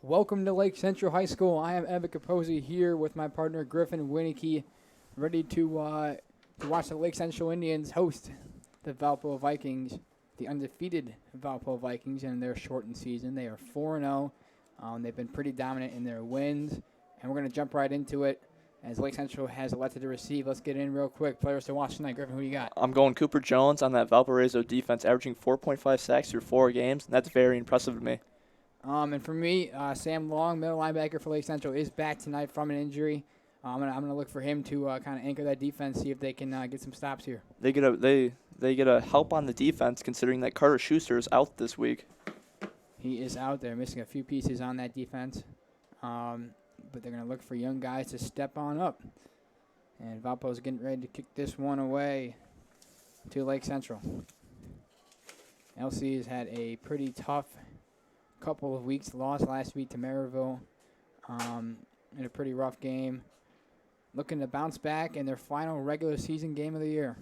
Welcome to Lake Central High School. I am Avery Caposey here with my partner Griffin Winiecki, ready to watch the Lake Central Indians host the Valpo Vikings, the undefeated Valpo Vikings in their shortened season. They are 4-0. They've been pretty dominant in their wins, and we're going to jump right into it as Lake Central has elected to receive. Let's get in real quick. Players to watch tonight. Griffin, who you got? I'm going Cooper Jones on that Valparaiso defense, averaging 4.5 sacks through 4 games, and that's very impressive to me. And for me, Sam Long, middle linebacker for Lake Central, is back tonight from an injury. I'm gonna look for him to kind of anchor that defense, see if they can get some stops here. They get a help on the defense considering that Carter Schuster is out this week. He is out there, missing a few pieces on that defense, but they're gonna look for young guys to step on up. And Valpo's getting ready to kick this one away to Lake Central. LC has had a pretty tough couple of weeks. Lost last week to Maryville in a pretty rough game. Looking to bounce back in their final regular season game of the year,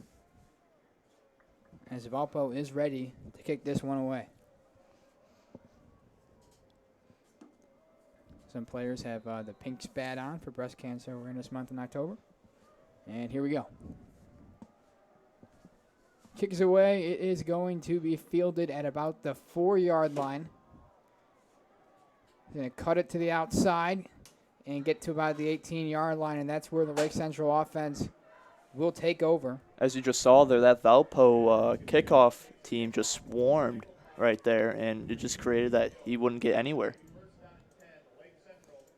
as Valpo is ready to kick this one away. Some players have the pink spat on for breast cancer awareness month in October. And here we go. Kick is away. It is going to be fielded at about the 4-yard line. He's going to cut it to the outside and get to about the 18-yard line, and that's where the Lake Central offense will take over. As you just saw there, that Valpo kickoff team just swarmed right there, and it just created that he wouldn't get anywhere.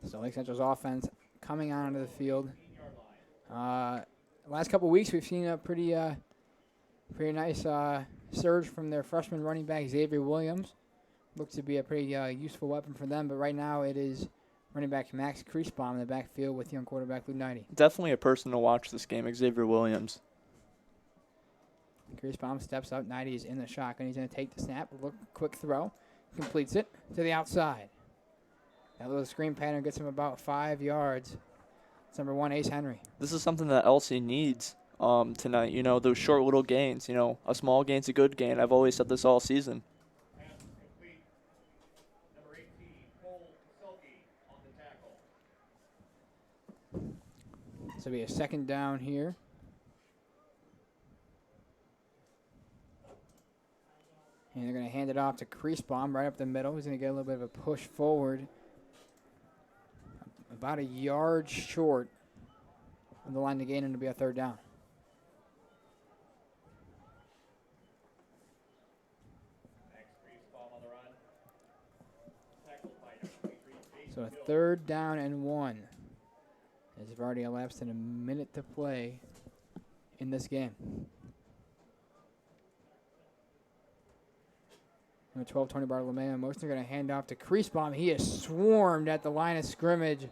So Lake Central's offense coming onto the field. Last couple of weeks, we've seen a pretty nice surge from their freshman running back, Avery Williams. Looks to be a pretty useful weapon for them, but right now it is running back Max Kriesbaum in the backfield with young quarterback Winiecki. Definitely a person to watch this game, Xavier Williams. Kriesbaum steps out. Knighty is in the shotgun. He's going to take the snap. Quick throw. Completes it to the outside. That little screen pattern gets him about 5 yards. It's number 1, Ace Henry. This is something that LC needs tonight. You know, those short little gains. You know, a small gain's a good gain. I've always said this all season. This will be a second down here. And they're going to hand it off to Kriesbaum right up the middle. He's going to get a little bit of a push forward. About a yard short of the line to gain, and it'll be a third down. So a 3rd down and 1. As we've already elapsed in a minute to play in this game. Number 12, Tony Bartolomeo. Most are going to hand off to Kriesbaum. He is swarmed at the line of scrimmage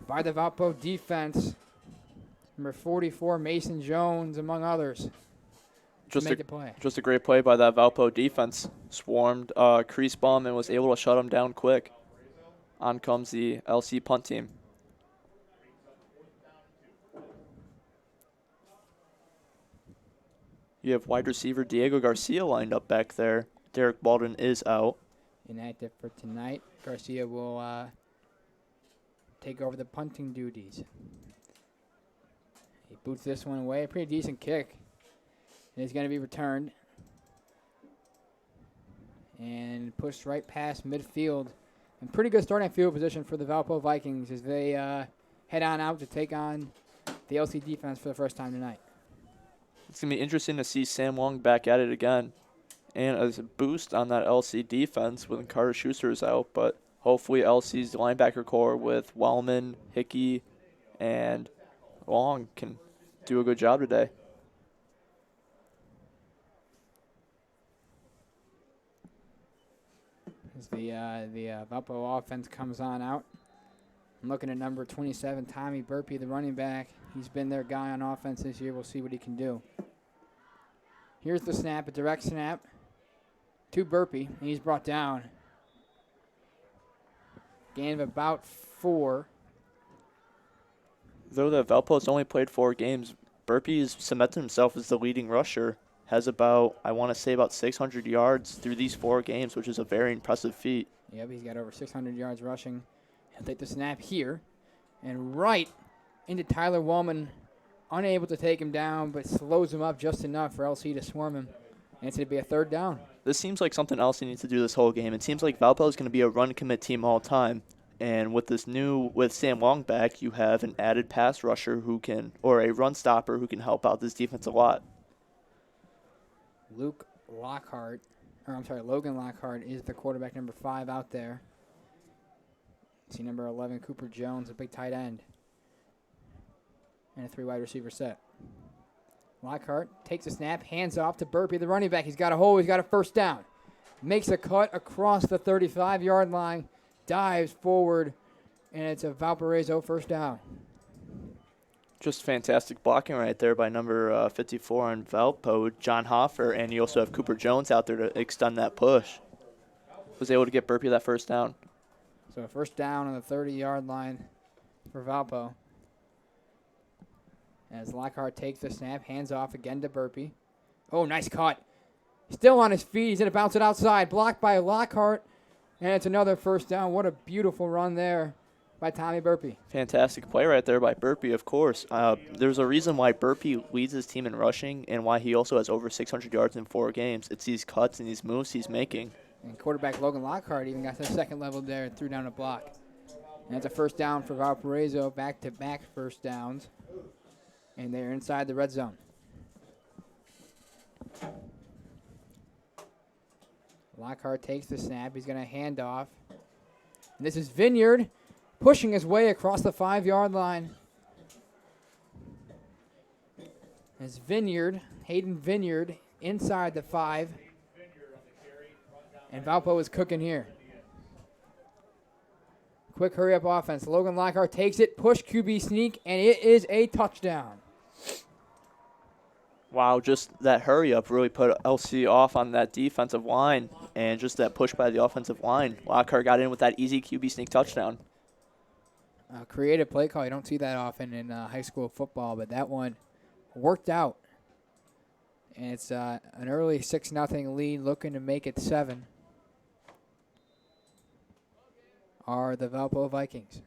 by the Valpo defense. Number 44, Mason Jones, among others. Just a great play by that Valpo defense. Swarmed Kriesbaum and was able to shut him down quick. On comes the LC punt team. You have wide receiver Diego Garcia lined up back there. Derek Baldwin is out. Inactive for tonight. Garcia will take over the punting duties. He boots this one away. A pretty decent kick. It is going to be returned. And pushed right past midfield. And pretty good starting field position for the Valpo Vikings as they head on out to take on the LC defense for the first time tonight. It's going to be interesting to see Sam Long back at it again. And as a boost on that LC defense when Carter Schuster is out. But hopefully LC's linebacker core with Wellman, Hickey, and Long can do a good job today. As the Valpo offense comes on out. I'm looking at number 27, Tommy Burpee, the running back. He's been their guy on offense this year. We'll see what he can do. Here's the snap, a direct snap to Burpee, and he's brought down. Gain of about 4. Though the Valpo's only played 4 games, Burpee has cemented himself as the leading rusher has about, I want to say, about 600 yards through these 4 games, which is a very impressive feat. Yep, he's got over 600 yards rushing. He'll take the snap here. And right into Tyler Wallman, unable to take him down, but slows him up just enough for LC to swarm him. And it's going to be a 3rd down. This seems like something else he needs to do this whole game. It seems like Valpo is going to be a run commit team all time. And with Sam Long back, you have an added pass rusher or a run stopper who can help out this defense a lot. Logan Lockhart is the quarterback, number 5 out there. See number 11, Cooper Jones, a big tight end. And a 3 wide receiver set. Lockhart takes a snap, hands off to Burpee, the running back. He's got a hole, he's got a 1st down. Makes a cut across the 35-yard line, dives forward, and it's a Valparaiso 1st down. Just fantastic blocking right there by number 54 on Valpo, John Hoffer, and you also have Cooper Jones out there to extend that push. Was able to get Burpee that 1st down. So a 1st down on the 30-yard line for Valpo. As Lockhart takes the snap, hands off again to Burpee. Oh, nice cut. Still on his feet. He's going to bounce it outside. Blocked by Lockhart. And it's another 1st down. What a beautiful run there by Tommy Burpee. Fantastic play right there by Burpee, of course. There's a reason why Burpee leads his team in rushing and why he also has over 600 yards in 4 games. It's these cuts and these moves he's making. And quarterback Logan Lockhart even got to the 2nd level there and threw down a block. And it's a 1st down for Valparaiso, back-to-back 1st downs. And they're inside the red zone. Lockhart takes the snap. He's going to hand off. And this is Vineyard pushing his way across the 5-yard line. It's Hayden Vineyard, inside the 5. And Valpo is cooking here. Quick hurry-up offense. Logan Lockhart takes it, push QB sneak, and it is a touchdown. Wow, just that hurry-up really put LC off on that defensive line, and just that push by the offensive line. Lockhart got in with that easy QB sneak touchdown. Creative play call. You don't see that often in high school football, but that one worked out. And it's an early 6-0 lead, looking to make it 7. Are the Valpo Vikings.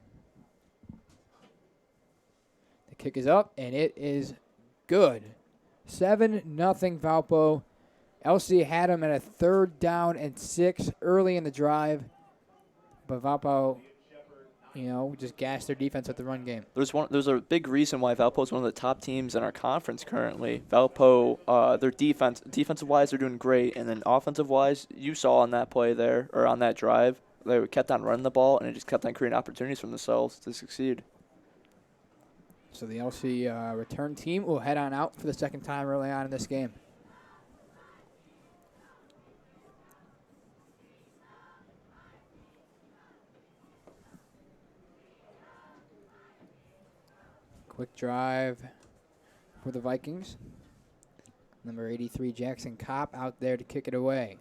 The kick is up, and it is good. 7-0 Valpo. LC had him at a 3rd down and 6 early in the drive. But Valpo, just gassed their defense at the run game. There's a big reason why Valpo is one of the top teams in our conference currently. Valpo, their defensive-wise, they're doing great. And then offensive-wise, you saw on that play there, or on that drive, they kept on running the ball, and it just kept on creating opportunities for themselves to succeed. So the LC return team will head on out for the 2nd time early on in this game. Quick drive for the Vikings. Number 83, Jackson Kopp, out there to kick it away.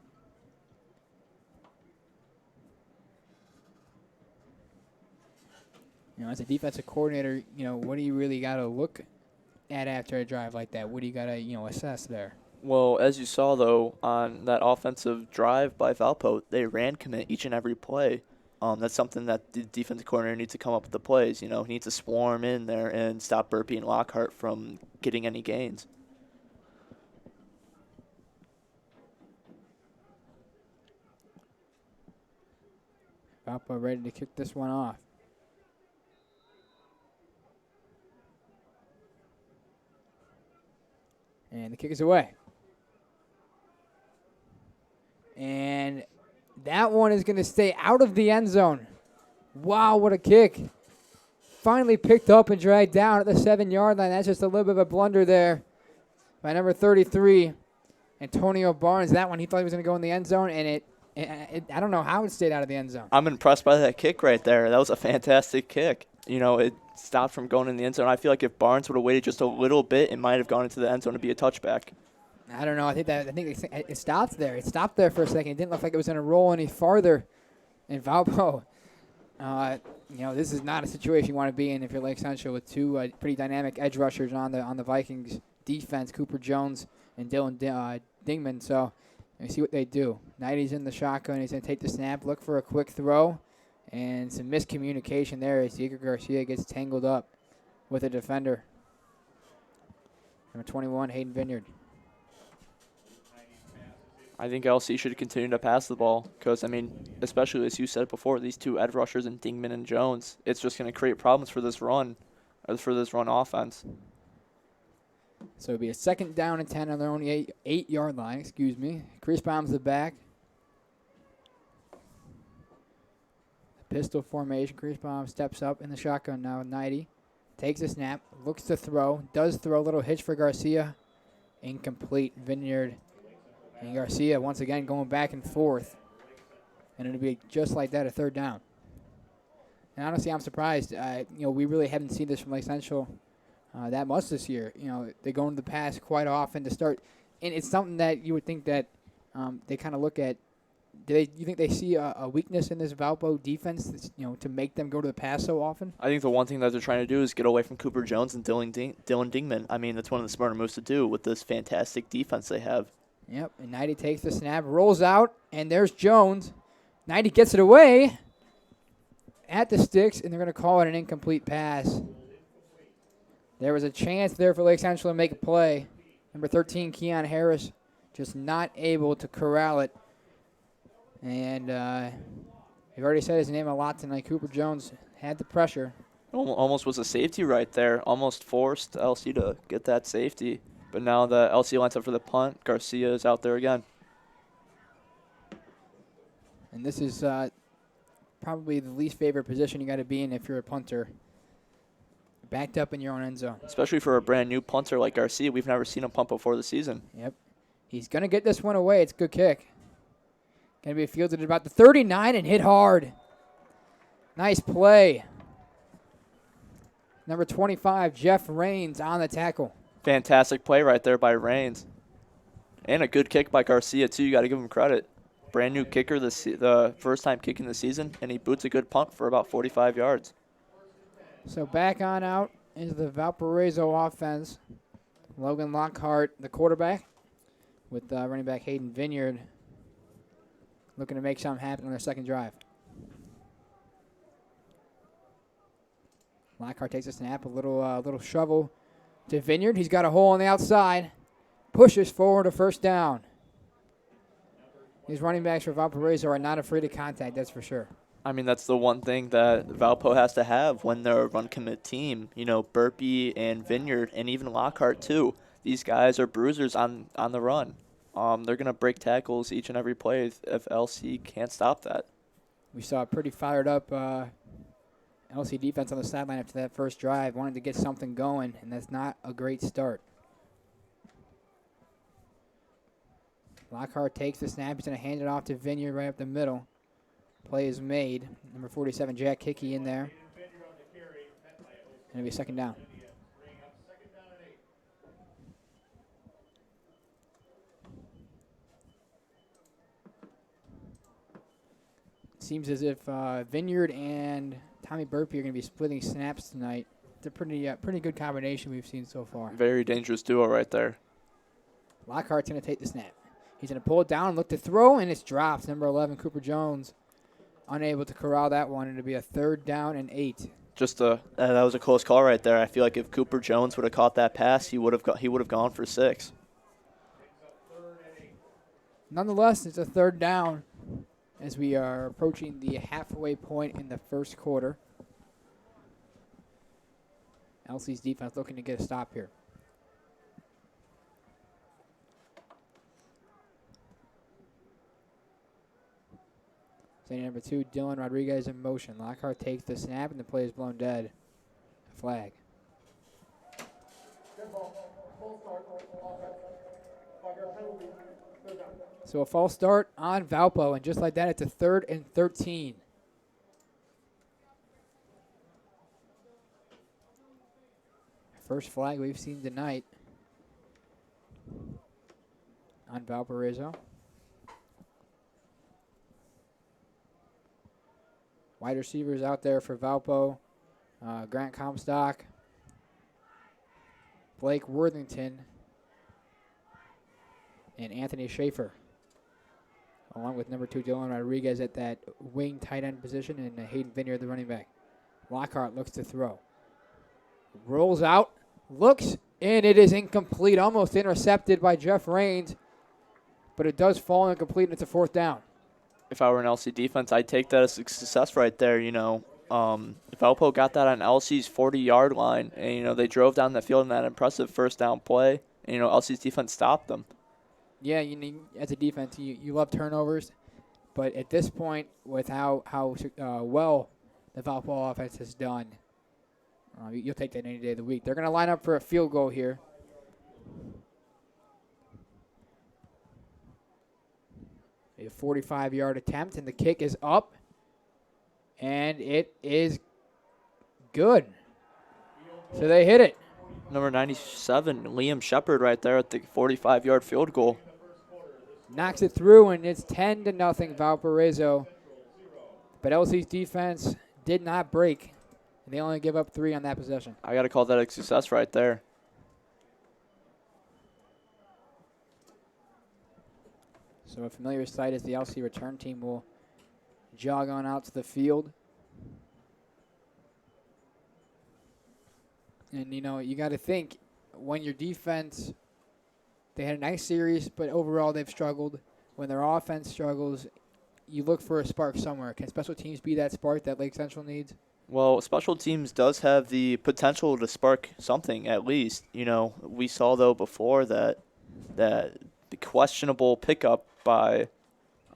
As a defensive coordinator, what do you really got to look at after a drive like that? What do you got to, assess there? Well, as you saw, though, on that offensive drive by Valpo, they ran commit each and every play. That's something that the defensive coordinator needs to come up with the plays. He needs to swarm in there and stop Burpee and Lockhart from getting any gains. Valpo ready to kick this one off. And the kick is away. And that one is going to stay out of the end zone. Wow, what a kick. Finally picked up and dragged down at the 7-yard line. That's just a little bit of a blunder there by number 33, Antonio Barnes. That one, he thought he was going to go in the end zone, and I don't know how it stayed out of the end zone. I'm impressed by that kick right there. That was a fantastic kick. It stopped from going in the end zone. I feel like if Barnes would have waited just a little bit, it might have gone into the end zone to be a touchback. I don't know. I think it stopped there. It stopped there for a second. It didn't look like it was going to roll any farther. And Valpo, this is not a situation you want to be in if you're Lake Central with 2 pretty dynamic edge rushers on the Vikings defense. Cooper Jones and Dylan Dingman. So let's see what they do. Knighty's in the shotgun. He's going to take the snap, look for a quick throw, and some miscommunication there as Diego Garcia gets tangled up with a defender. Number 21, Hayden Vineyard. I think LC should continue to pass the ball because, I mean, especially as you said before, these two edge rushers and Dingman and Jones, it's just going to create problems for this run offense. So it'll be a 2nd down and 10 on their own 8-yard line, excuse me. Chris bombs the back. Pistol formation. Chris Baum steps up in the shotgun now. 90. Takes a snap. Looks to throw. Does throw. A little hitch for Garcia. Incomplete. Vineyard and Garcia once again going back and forth. And it'll be just like that, a 3rd down. And honestly, I'm surprised. We really haven't seen this from Lake Central that much this year. They go into the pass quite often to start. And it's something that you would think that they kind of look at. You think they see a weakness in this Valpo defense, to make them go to the pass so often? I think the one thing that they're trying to do is get away from Cooper Jones and Dylan Dingman. I mean, that's one of the smarter moves to do with this fantastic defense they have. Yep, and 90 takes the snap, rolls out, and there's Jones. 90 gets it away at the sticks, and they're going to call it an incomplete pass. There was a chance there for Lake Central to make a play. Number 13, Keon Harris, just not able to corral it. And we've already said his name a lot tonight. Cooper Jones had the pressure. Almost was a safety right there. Almost forced LC to get that safety. But now the LC lines up for the punt. Garcia is out there again. And this is probably the least favorite position you got to be in if you're a punter. Backed up in your own end zone. Especially for a brand new punter like Garcia. We've never seen him punt before the season. Yep. He's going to get this one away. It's a good kick. Going to be fielded at about the 39 and hit hard. Nice play. Number 25, Jeff Raines on the tackle. Fantastic play right there by Raines. And a good kick by Garcia, too. You got to give him credit. Brand new kicker, the first time kicking the season, and he boots a good punt for about 45 yards. So back on out is the Valparaiso offense. Logan Lockhart, the quarterback, with running back Hayden Vineyard, looking to make something happen on their 2nd drive. Lockhart takes a snap, a little shovel to Vineyard. He's got a hole on the outside. Pushes forward a 1st down. These running backs for Valparaiso are not afraid of contact, that's for sure. I mean, that's the one thing that Valpo has to have when they're a run-commit team. Burpee and Vineyard and even Lockhart, too. These guys are bruisers on the run. They're going to break tackles each and every play if LC can't stop that. We saw a pretty fired up LC defense on the sideline after that first drive. Wanted to get something going, and that's not a great start. Lockhart takes the snap. He's going to hand it off to Vineyard right up the middle. Play is made. Number 47, Jack Hickey in there. Going to be 2nd down. Seems as if Vineyard and Tommy Burpee are going to be splitting snaps tonight. It's a pretty good combination we've seen so far. Very dangerous duo right there. Lockhart's going to take the snap. He's going to pull it down, look to throw, and it's dropped. Number 11, Cooper Jones, unable to corral that one. It'll be a 3rd down and 8. That was a close call right there. I feel like if Cooper Jones would have caught that pass, he would have gone for 6. Nonetheless, it's a 3rd down as we are approaching the halfway point in the 1st quarter. LC's defense looking to get a stop here. Standing number 2, Dylan Rodriguez in motion. Lockhart takes the snap, and the play is blown dead. A flag. So a false start on Valpo, and just like that, it's a 3rd and 13. First flag we've seen tonight on Valparaiso. Wide receivers out there for Valpo. Grant Comstock, Blake Worthington, and Anthony Schaefer, along with number 2 Dylan Rodriguez at that wing tight end position, and Hayden Vineyard, the running back. Lockhart looks to throw. Rolls out, looks, and it is incomplete, almost intercepted by Jeff Rains, but it does fall incomplete, and it's a 4th down. If I were an LC defense, I'd take that as a success right there. Valpo got that on LC's 40-yard line, and, they drove down the field in that impressive first down play, and, LC's defense stopped them. Yeah, as a defense, you love turnovers, but at this point, with how well the Valpo offense has done, you'll take that any day of the week. They're going to line up for a field goal here. A 45-yard attempt, and the kick is up, and it is good. So they hit it. Number 97, Liam Shepard right there at the 45-yard field goal. Knocks it through, and it's 10-0 Valparaiso. But LC's defense did not break, and they only give up 3 on that possession. I got to call that a success right there. So a familiar sight as the LC return team will jog on out to the field. And, you got to think when your defense, they had a nice series, but overall they've struggled. When their offense struggles, you look for a spark somewhere. Can special teams be that spark that Lake Central needs? Well, special teams does have the potential to spark something at least. We saw, though, before that the questionable pickup by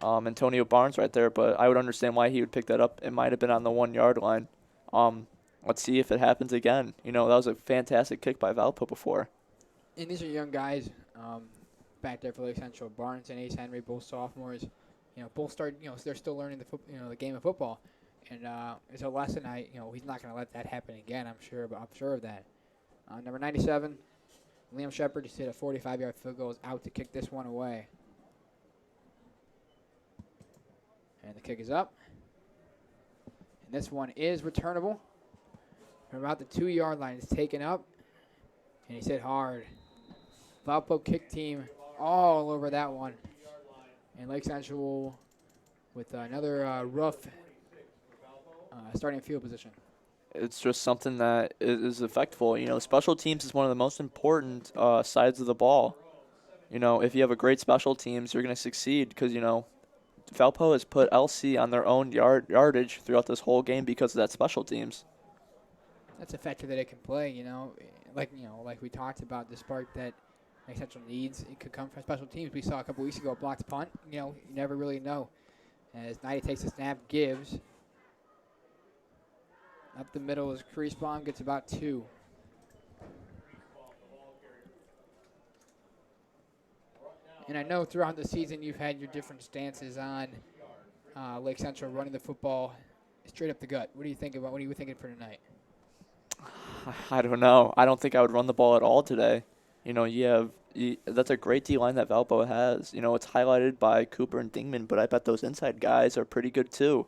Antonio Barnes right there, but I would understand why he would pick that up. It might have been on the 1-yard line. Let's see if it happens again. That was a fantastic kick by Valpo before. And these are young guys back there for Lake Central. Barnes and Ace Henry, both sophomores. Both start. They're still learning the game of football, and it's a lesson. He's not going to let that happen again. I'm sure of that. Number 97, Liam Shepard just hit a 45-yard field goal. Is out to kick this one away, and the kick is up. And this one is returnable. From about the 2-yard line, it's taken up, and he's hit hard. Valpo kick team all over that one. And Lake Central with another rough starting field position. It's just something that is effectful. Special teams is one of the most important sides of the ball. If you have a great special teams, you're going to succeed because, Valpo has put LC on their own yardage throughout this whole game because of that special teams. That's a factor that it can play, like we talked about, the spark that Lake Central needs. It could come from special teams. We saw a couple weeks ago a blocked punt. You never really know. As Knighty takes the snap, gives. Up the middle is Creasbaum, gets about 2. And I know throughout the season you've had your different stances on Lake Central running the football straight up the gut. What are you thinking for tonight? I don't know. I don't think I would run the ball at all today. That's a great D-line that Valpo has. It's highlighted by Cooper and Dingman, but I bet those inside guys are pretty good too.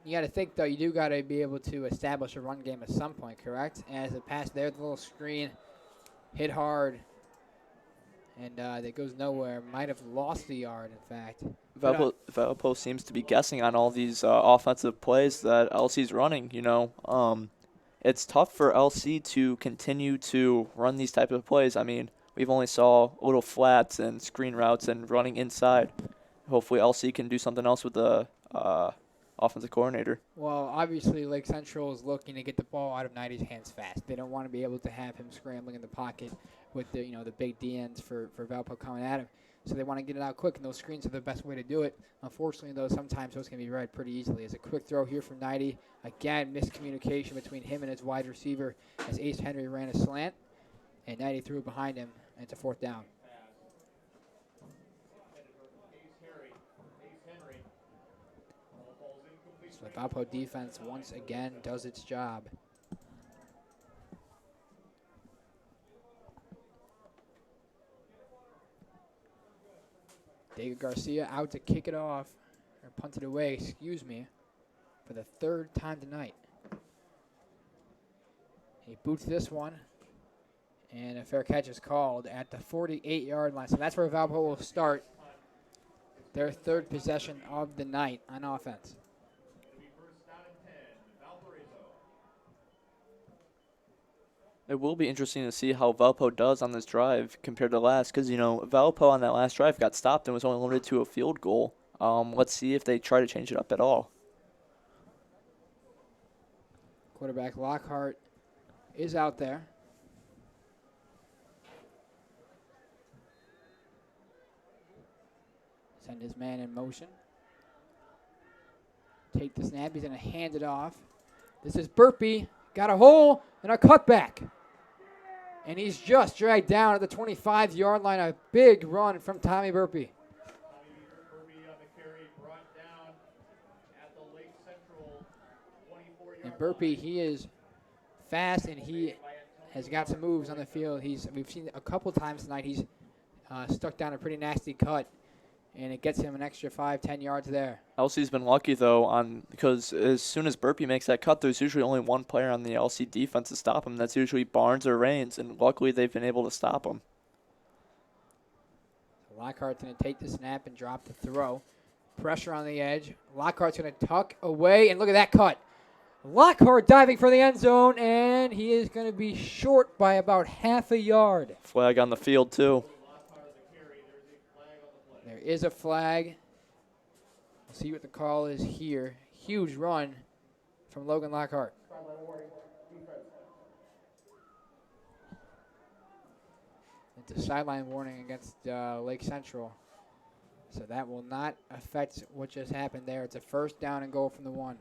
You got to think, though, you do got to be able to establish a run game at some point, correct? As it passed there, the little screen hit hard, and that goes nowhere. Might have lost the yard, in fact. Valpo seems to be guessing on all these offensive plays that LC's running, It's tough for LC to continue to run these type of plays. I mean, we've only saw little flats and screen routes and running inside. Hopefully LC can do something else with the offensive coordinator. Well, obviously Lake Central is looking to get the ball out of Knighty's hands fast. They don't want to be able to have him scrambling in the pocket with the the big DNs for Valpo coming at him. So they want to get it out quick, and those screens are the best way to do it. Unfortunately, though, sometimes those can be read pretty easily. As a quick throw here from Knighty. Again, miscommunication between him and his wide receiver as Ace Henry ran a slant, and Knighty threw it behind him, and it's a 4th down. So the Valpo defense once again does its job. David Garcia out to kick it off, or punt it away, for the 3rd time tonight. He boots this one, And a fair catch is called at the 48-yard line. So that's where Valpo will start their third possession of the night on offense. It will be interesting to see how Valpo does on this drive compared to last, because, Valpo on that last drive got stopped and was only limited to a field goal. Let's see if they try to change it up at all. Quarterback Lockhart is out there. Send his man in motion. Take the snap. He's going to hand it off. This is Burpee. Got a hole and a cutback. And he's just dragged down at the 25-yard line. A big run from Tommy Burpee. And Burpee, he is fast and he has got some moves on the field. We've seen a couple times tonight he's stuck down a pretty nasty cut, and it gets him an extra 5-10 yards there. LC's been lucky, though, because as soon as Burpee makes that cut, there's usually only one player on the LC defense to stop him. That's usually Barnes or Raines, and luckily they've been able to stop him. Lockhart's going to take the snap and drop the throw. Pressure on the edge. Lockhart's going to tuck away, and look at that cut. Lockhart diving for the end zone, and he is going to be short by about half a yard. Flag on the field, too. There is a flag. We'll see what the call is here. Huge run from Logan Lockhart. It's a sideline warning against Lake Central. So that will not affect what just happened there. It's a first down and goal from the 1.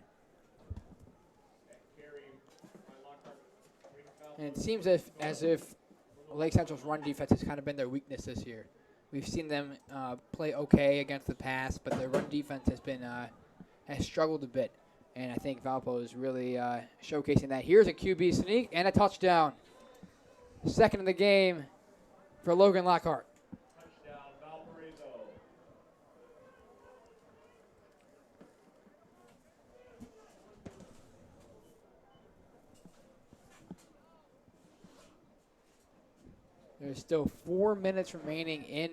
And it seems as if Lake Central's run defense has kind of been their weakness this year. We've seen them play okay against the pass, but their run defense has struggled a bit. And I think Valpo is really showcasing that. Here's a QB sneak and a touchdown. Second of the game for Logan Lockhart. Touchdown, Valparaiso. There's still 4 minutes remaining in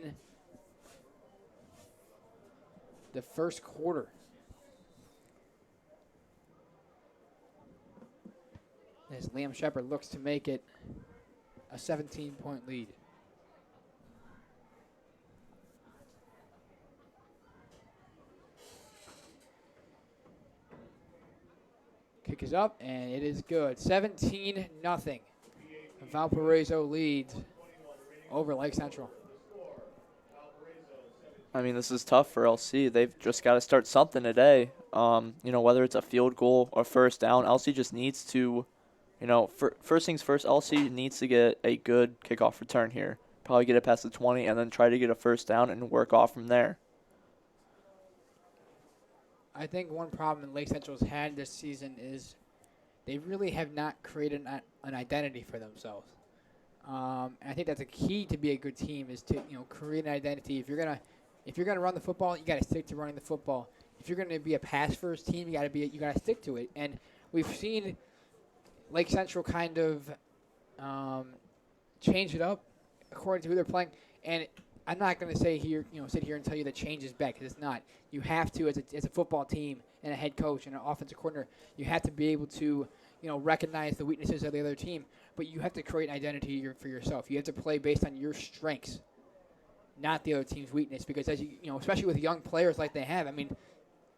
the first quarter. As Liam Shepard looks to make it a 17-point lead. Kick is up, and it is good. 17-0. Valparaiso leads over Lake Central. I mean, this is tough for LC. They've just got to start something today. Whether it's a field goal or first down, LC just needs to, first things first, LC needs to get a good kickoff return here. Probably get it past the 20 and then try to get a first down and work off from there. I think one problem Lake Central's had this season is they really have not created an identity for themselves. I think that's a key to be a good team is to create an identity. If you're gonna run the football, you got to stick to running the football. If you're gonna be a pass first team, you got to stick to it. And we've seen Lake Central kind of change it up according to who they're playing. And I'm not going to sit here and tell you that change is bad, because it's not. You have to, as a football team and a head coach and an offensive coordinator, you have to be able to, recognize the weaknesses of the other team. But you have to create an identity for yourself. You have to play based on your strengths, not the other team's weakness. Because as especially with young players like they have, I mean,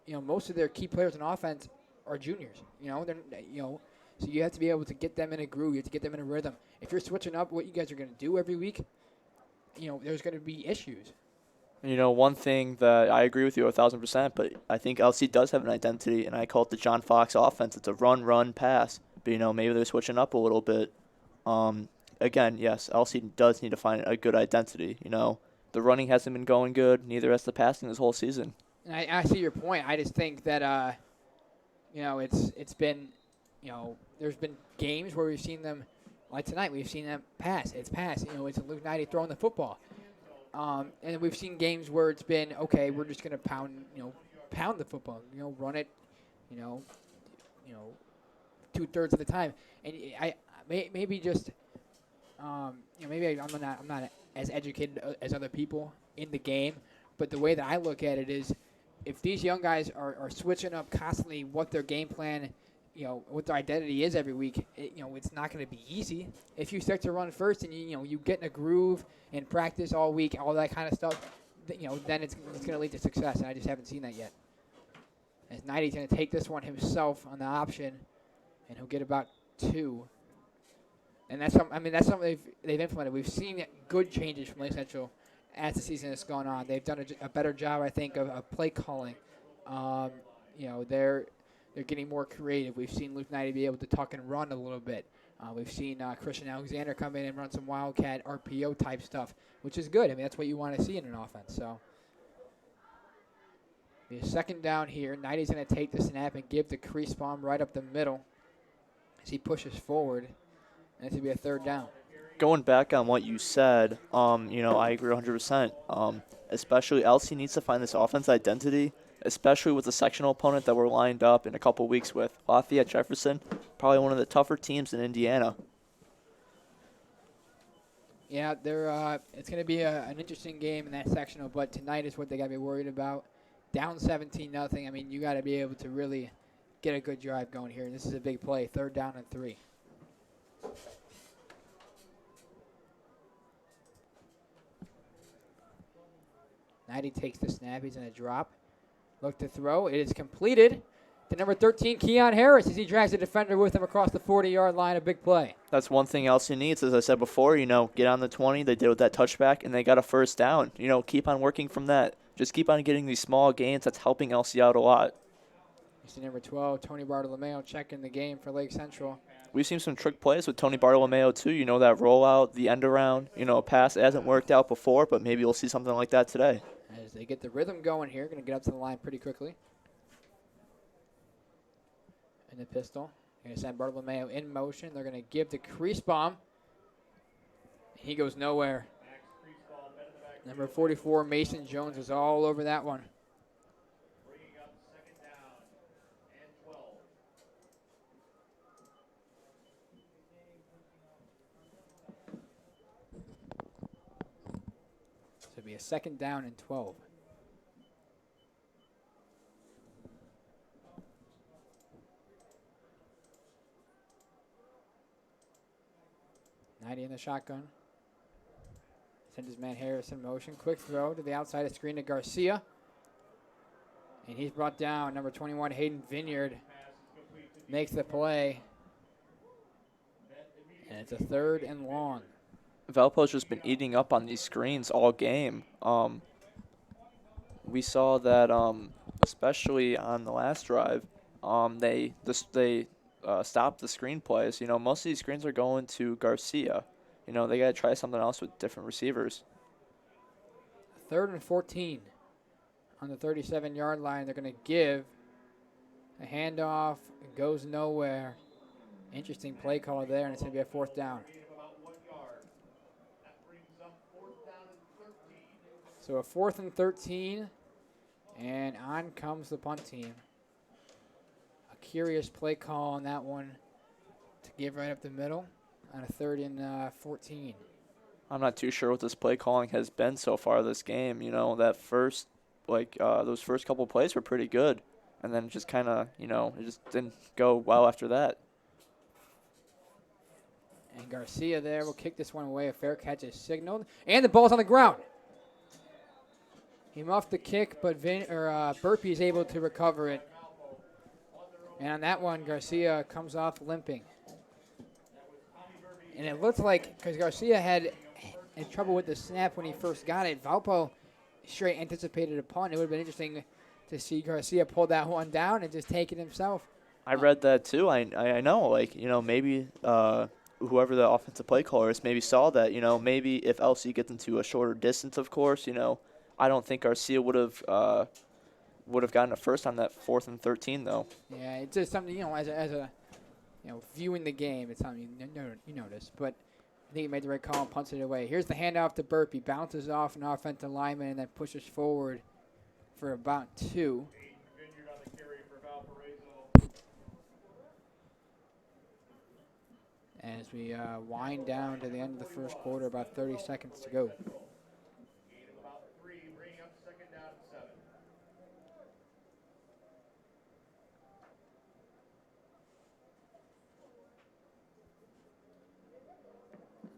most of their key players in offense are juniors. So you have to be able to get them in a groove. You have to get them in a rhythm. If you're switching up what you guys are going to do every week, there's going to be issues. One thing that I agree with you 1,000%, but I think LC does have an identity, and I call it the John Fox offense. It's a run, pass. But, maybe they're switching up a little bit. Again, yes, LC does need to find a good identity. The running hasn't been going good. Neither has the passing this whole season. And I see your point. I just think that, it's been, there's been games where we've seen them, like tonight, we've seen them pass. It's pass. It's Luke Knighty throwing the football. And we've seen games where it's been, okay, we're just going to pound the football, run it, 2/3 of the time. And I maybe just maybe I'm not as educated as other people in the game, but the way that I look at it is, if these young guys are switching up constantly what their game plan, what their identity is every week, it's not going to be easy. If you start to run first and you get in a groove and practice all week, all that kind of stuff, then it's going to lead to success, and I just haven't seen that yet. As 90's going to take this one himself on the option, and he'll get about 2. And that's something they've implemented. We've seen good changes from Lake Central as the season has gone on. They've done a better job, I think, of play calling. They're getting more creative. We've seen Luke Knighty be able to tuck and run a little bit. We've seen Christian Alexander come in and run some Wildcat RPO type stuff, which is good. I mean, that's what you want to see in an offense. So, be a second down here. Knighty's going to take the snap and give the crease bomb right up the middle as he pushes forward. And it's going to be a third down. Going back on what you said, I agree 100%. Especially LC needs to find this offense identity, especially with the sectional opponent that we're lined up in a couple weeks with. Lafayette Jefferson, probably one of the tougher teams in Indiana. Yeah, it's going to be an interesting game in that sectional, but tonight is what they got to be worried about. Down 17-0. I mean, you got to be able to really get a good drive going here. This is a big play, 3rd down and 3. Knighty takes the snap. He's going to drop. Look to throw. It is completed to number 13, Keon Harris, as he drags the defender with him across the 40-yard line. A big play. That's one thing LC needs, as I said before, get on the 20. They did with that touchback, and they got a first down. Keep on working from that. Just keep on getting these small gains. That's helping LC out a lot. You see number 12, Tony Bartolomeo, checking the game for Lake Central. We've seen some trick plays with Tony Bartolomeo, too. That rollout, the end around, a pass. It hasn't worked out before, but maybe we'll see something like that today. As they get the rhythm going here, going to get up to the line pretty quickly. In the pistol. Going to send Bartolomeo in motion. They're going to give the crease bomb. He goes nowhere. Number 44, Mason Jones, was all over that one. Bringing up 2nd down and 12. So it'll be a 2nd down and 12. Knighty in the shotgun. Sends his man Harris in motion. Quick throw to the outside of screen to Garcia. And he's brought down. Number 21, Hayden Vineyard, makes the play. And it's a 3rd and long. Valpo's just been eating up on these screens all game. We saw that, especially on the last drive, they stopped the screen plays. Most of these screens are going to Garcia. They got to try something else with different receivers. 3rd and 14 on the 37-yard line. They're going to give a handoff. It goes nowhere. Interesting play call there, and it's going to be a 4th down. So a 4th and 13, and on comes the punt team. A curious play call on that one to give right up the middle on a 3rd and 14. I'm not too sure what this play calling has been so far this game. That first, those first couple plays were pretty good, and then just kind of, it just didn't go well after that. And Garcia there will kick this one away. A fair catch is signaled, and the ball's on the ground. He muffed the kick, but Burpee is able to recover it. And on that one, Garcia comes off limping. And it looks like, because Garcia had trouble with the snap when he first got it, Valpo straight anticipated a punt. It would have been interesting to see Garcia pull that one down and just take it himself. I read that too. I know, maybe whoever the offensive play caller is maybe saw that, maybe if LC gets into a shorter distance, of course, I don't think Garcia would have gotten a first on that 4th and 13 though. Yeah, it's just something, as a viewing the game, it's something you notice. But I think he made the right call and punts it away. Here's the handoff to Burpee. Bounces off an offensive lineman and then pushes forward for about 2. Vineyard on the carry for Valparaiso. as we wind down to the end of the first quarter, about 30 seconds to go. Gain of about 3, bringing up second down and 7.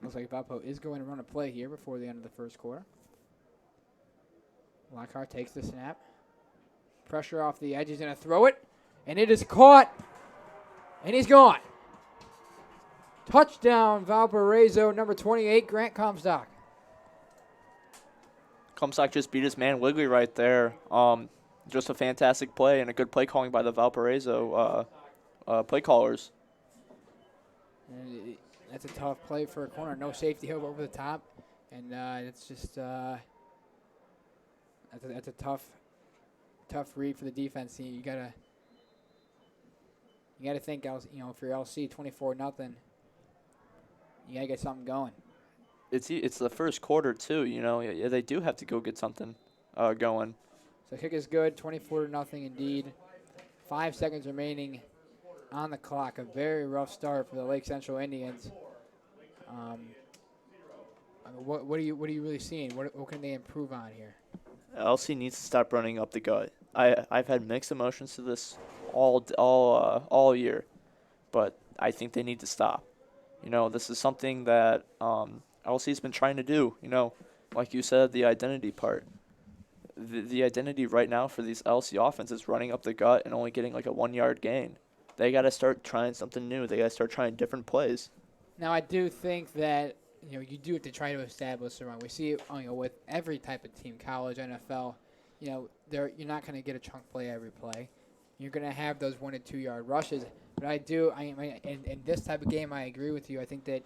Looks like Valpo is going to run a play here before the end of the first quarter. Lockhart takes the snap. Pressure off the edge. He's going to throw it. And it is caught. And he's gone. Touchdown, Valparaiso, number 28, Grant Comstock. Comstock just beat his man Wiggly right there. Just a fantastic play and a good play calling by the Valparaiso play callers. And that's a tough play for a corner. No safety over the top. And it's just that's a tough read for the defense. You gotta think, if you're LC 24-0, you gotta get something going. It's the first quarter too. Yeah, they do have to go get something going. So kick is good. 24-0 indeed. 5 seconds remaining on the clock. A very rough start for the Lake Central Indians. What are you really seeing? What can they improve on here? LC needs to stop running up the gut. I've had mixed emotions to this all year, but I think they need to stop. This is something that LC's been trying to do. Like you said, the identity part. The identity right now for these LC offense is running up the gut and only getting like a 1-yard gain. They got to start trying something new. They got to start trying different plays. Now, I do think that you do have to try to establish the run. We see it with every type of team, college, NFL. You're not going to get a chunk play every play. You're going to have those 1 to 2 yard rushes. But in this type of game, I agree with you. I think that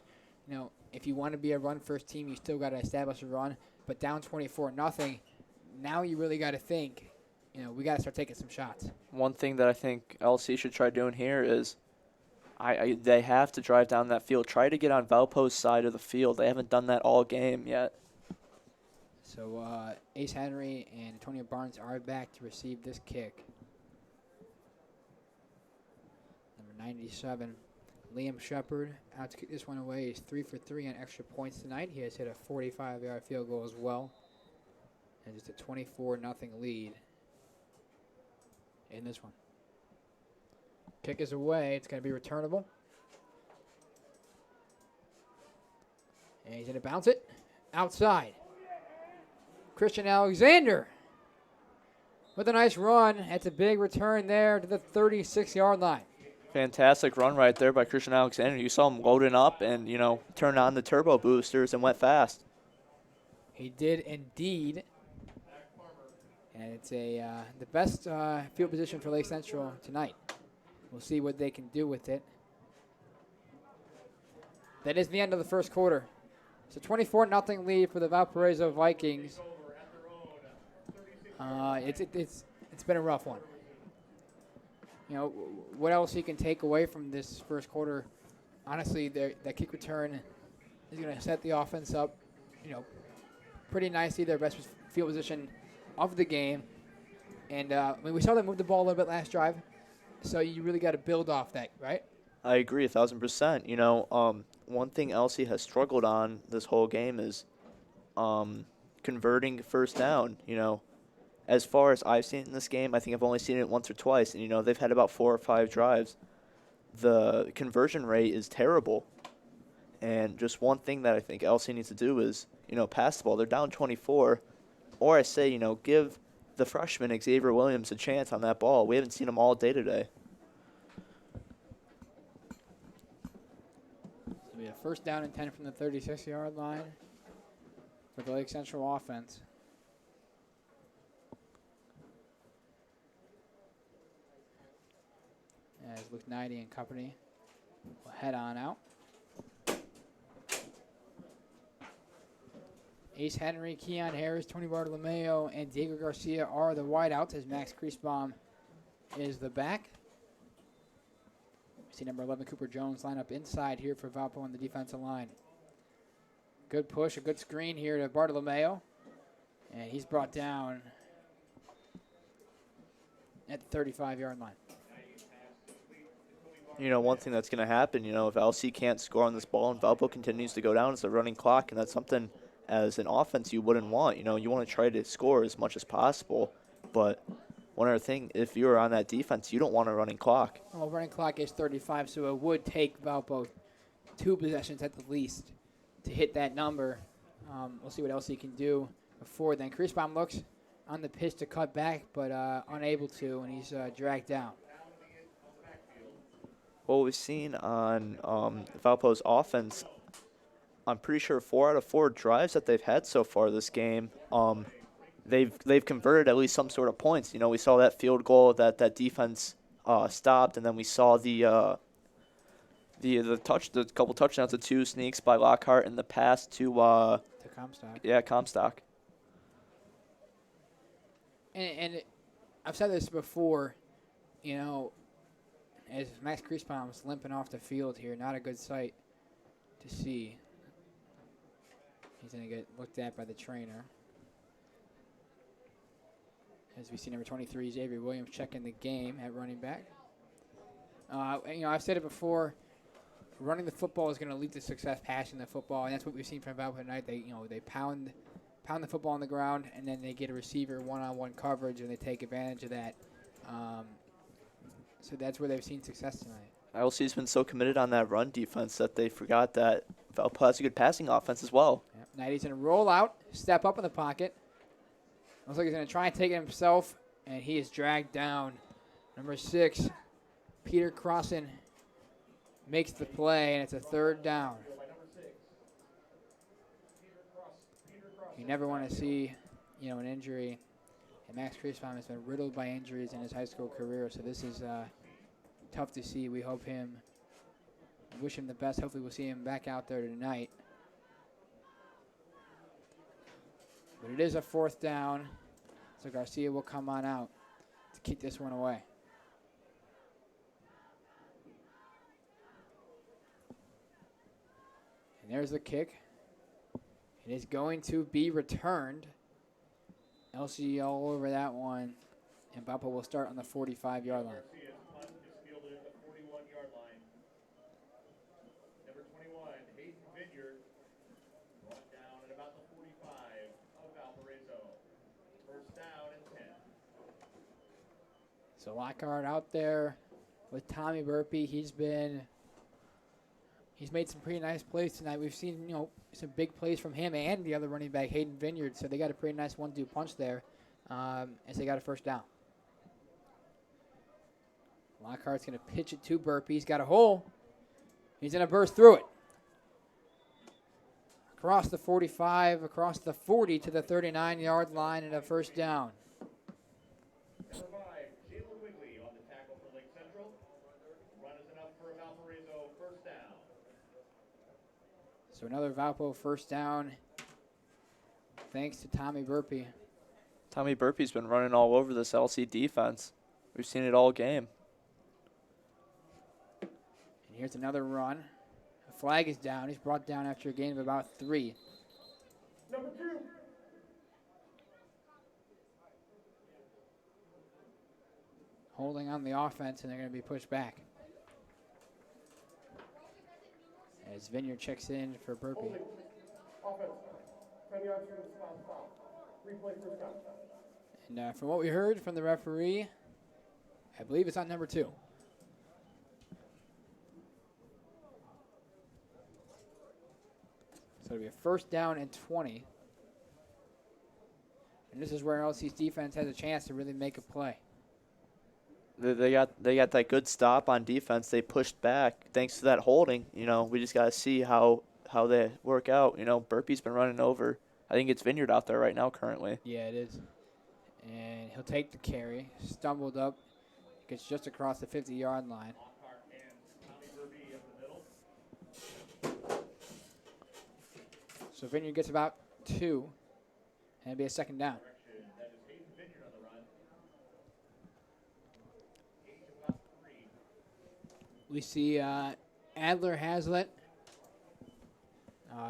if you want to be a run first team, you still got to establish a run. But down 24-0, now you really got to think. We got to start taking some shots. One thing that I think LC should try doing here is they have to drive down that field. Try to get on Valpo's side of the field. They haven't done that all game yet. So Ace Henry and Antonio Barnes are back to receive this kick. Number 97, Liam Shepard, out to kick this one away. He's 3 for 3 on extra points tonight. He has hit a 45-yard field goal as well. And just a 24-0 lead in this one. Kick is away. It's going to be returnable. And he's going to bounce it outside. Christian Alexander with a nice run. That's a big return there to the 36-yard line. Fantastic run right there by Christian Alexander. You saw him loading up and, turn on the turbo boosters and went fast. He did indeed. And it's the best field position for Lake Central tonight. We'll see what they can do with it. That is the end of the first quarter. It's a 24-0 lead for the Valparaiso Vikings. It's been a rough one. What else you can take away from this first quarter? Honestly, that kick return is going to set the offense up, pretty nicely. Their best field position of the game. And we saw them move the ball a little bit last drive. So you really got to build off that, right? I agree 1,000%. One thing LC has struggled on this whole game is converting first down. As far as I've seen in this game, I think I've only seen it once or twice. And, they've had about 4 or 5 drives. The conversion rate is terrible. And just one thing that I think LC needs to do is, pass the ball. They're down 24. Or I say, give the freshman Avery Williams a chance on that ball. We haven't seen him all day today. It'll be a first down and 10 from the 36-yard line for the Lake Central offense. As Luke Knighty and company will head on out. Ace Henry, Keon Harris, Tony Bartolomeo, and Diego Garcia are the wideouts as Max Kriesbaum is the back. We see number 11, Cooper Jones, line up inside here for Valpo on the defensive line. Good push, a good screen here to Bartolomeo. And he's brought down at the 35-yard line. one thing that's going to happen, if LC can't score on this ball and Valpo continues to go down, it's a running clock, and that's something as an offense you wouldn't want. You want to try to score as much as possible, but one other thing, if you're on that defense, you don't want a running clock. Well, running clock is 35, so it would take Valpo 2 possessions at the least to hit that number. We'll see what LC can do before then. Kriesbaum looks on the pitch to cut back, but unable to, and he's dragged down. What we've seen on Valpo's offense, I'm pretty sure 4 out of 4 drives that they've had so far this game, they've converted at least some sort of points. We saw that field goal that defense stopped, and then we saw the couple touchdowns, the 2 sneaks by Lockhart, and the pass to Comstock. Yeah, Comstock. And I've said this before, as Max Kriesbaum was limping off the field here, not a good sight to see. He's going to get looked at by the trainer. As we see number 23 is Avery Williams checking the game at running back. I've said it before, running the football is going to lead to success passing the football, and that's what we've seen from Valpo tonight. They pound the football on the ground, and then they get a receiver one-on-one coverage, and they take advantage of that. So that's where they've seen success tonight. LC's been so committed on that run defense that they forgot that Valpo has a good passing offense as well. Yep. Knighty's going to roll out, step up in the pocket. Looks like he's going to try and take it himself, and he is dragged down. Number 6, Peter Crossan makes the play, and it's a 3rd down. You never want to see, an injury. And Max Kriesbaum has been riddled by injuries in his high school career, so this is tough to see. We wish him the best. Hopefully we'll see him back out there tonight. But it is a 4th down, so Garcia will come on out to keep this one away. And there's the kick. It is going to be returned. LC all over that one, and Valpo will start on the 45-yard line. Garcia's punt is fielded at the 41-yard line. Number 21, Hayden Vineyard, brought down at about the 45 of Valparaiso. 1st down and 10. So Lockhart out there with Tommy Burpee. He's made some pretty nice plays tonight. We've seen, some big plays from him and the other running back, Hayden Vineyard. So they got a pretty nice 1-2 punch there as they got a 1st down. Lockhart's going to pitch it to Burpee. He's got a hole. He's going to burst through it. Across the 45, across the 40 to the 39-yard line, and a 1st down. Number 5, Jalen Wigley on the tackle for Lake Central. Run is enough for Valparaiso. 1st down. So another Valpo 1st down, thanks to Tommy Burpee. Tommy Burpee's been running all over this LC defense. We've seen it all game. And here's another run. The flag is down. He's brought down after a gain of about 3. Number 2. Holding on the offense, and they're going to be pushed back. As Vineyard checks in for Burpee. Offense. 10 yards from the spot foul. Replay 1st down. And from what we heard from the referee, I believe it's on number 2. So it'll be a 1st down and 20. And this is where LC's defense has a chance to really make a play. They got that good stop on defense. They pushed back thanks to that holding. We just got to see how they work out. Burpee's been running over. I think it's Vineyard out there right now currently. Yeah, it is. And he'll take the carry. Stumbled up. Gets just across the 50-yard line. Lockhart and Tommy Burpee up the middle. So Vineyard gets about 2. And it'll be a 2nd down. That is Hayden Vineyard on the run. Gain of about 3. We see Adler Hazlitt,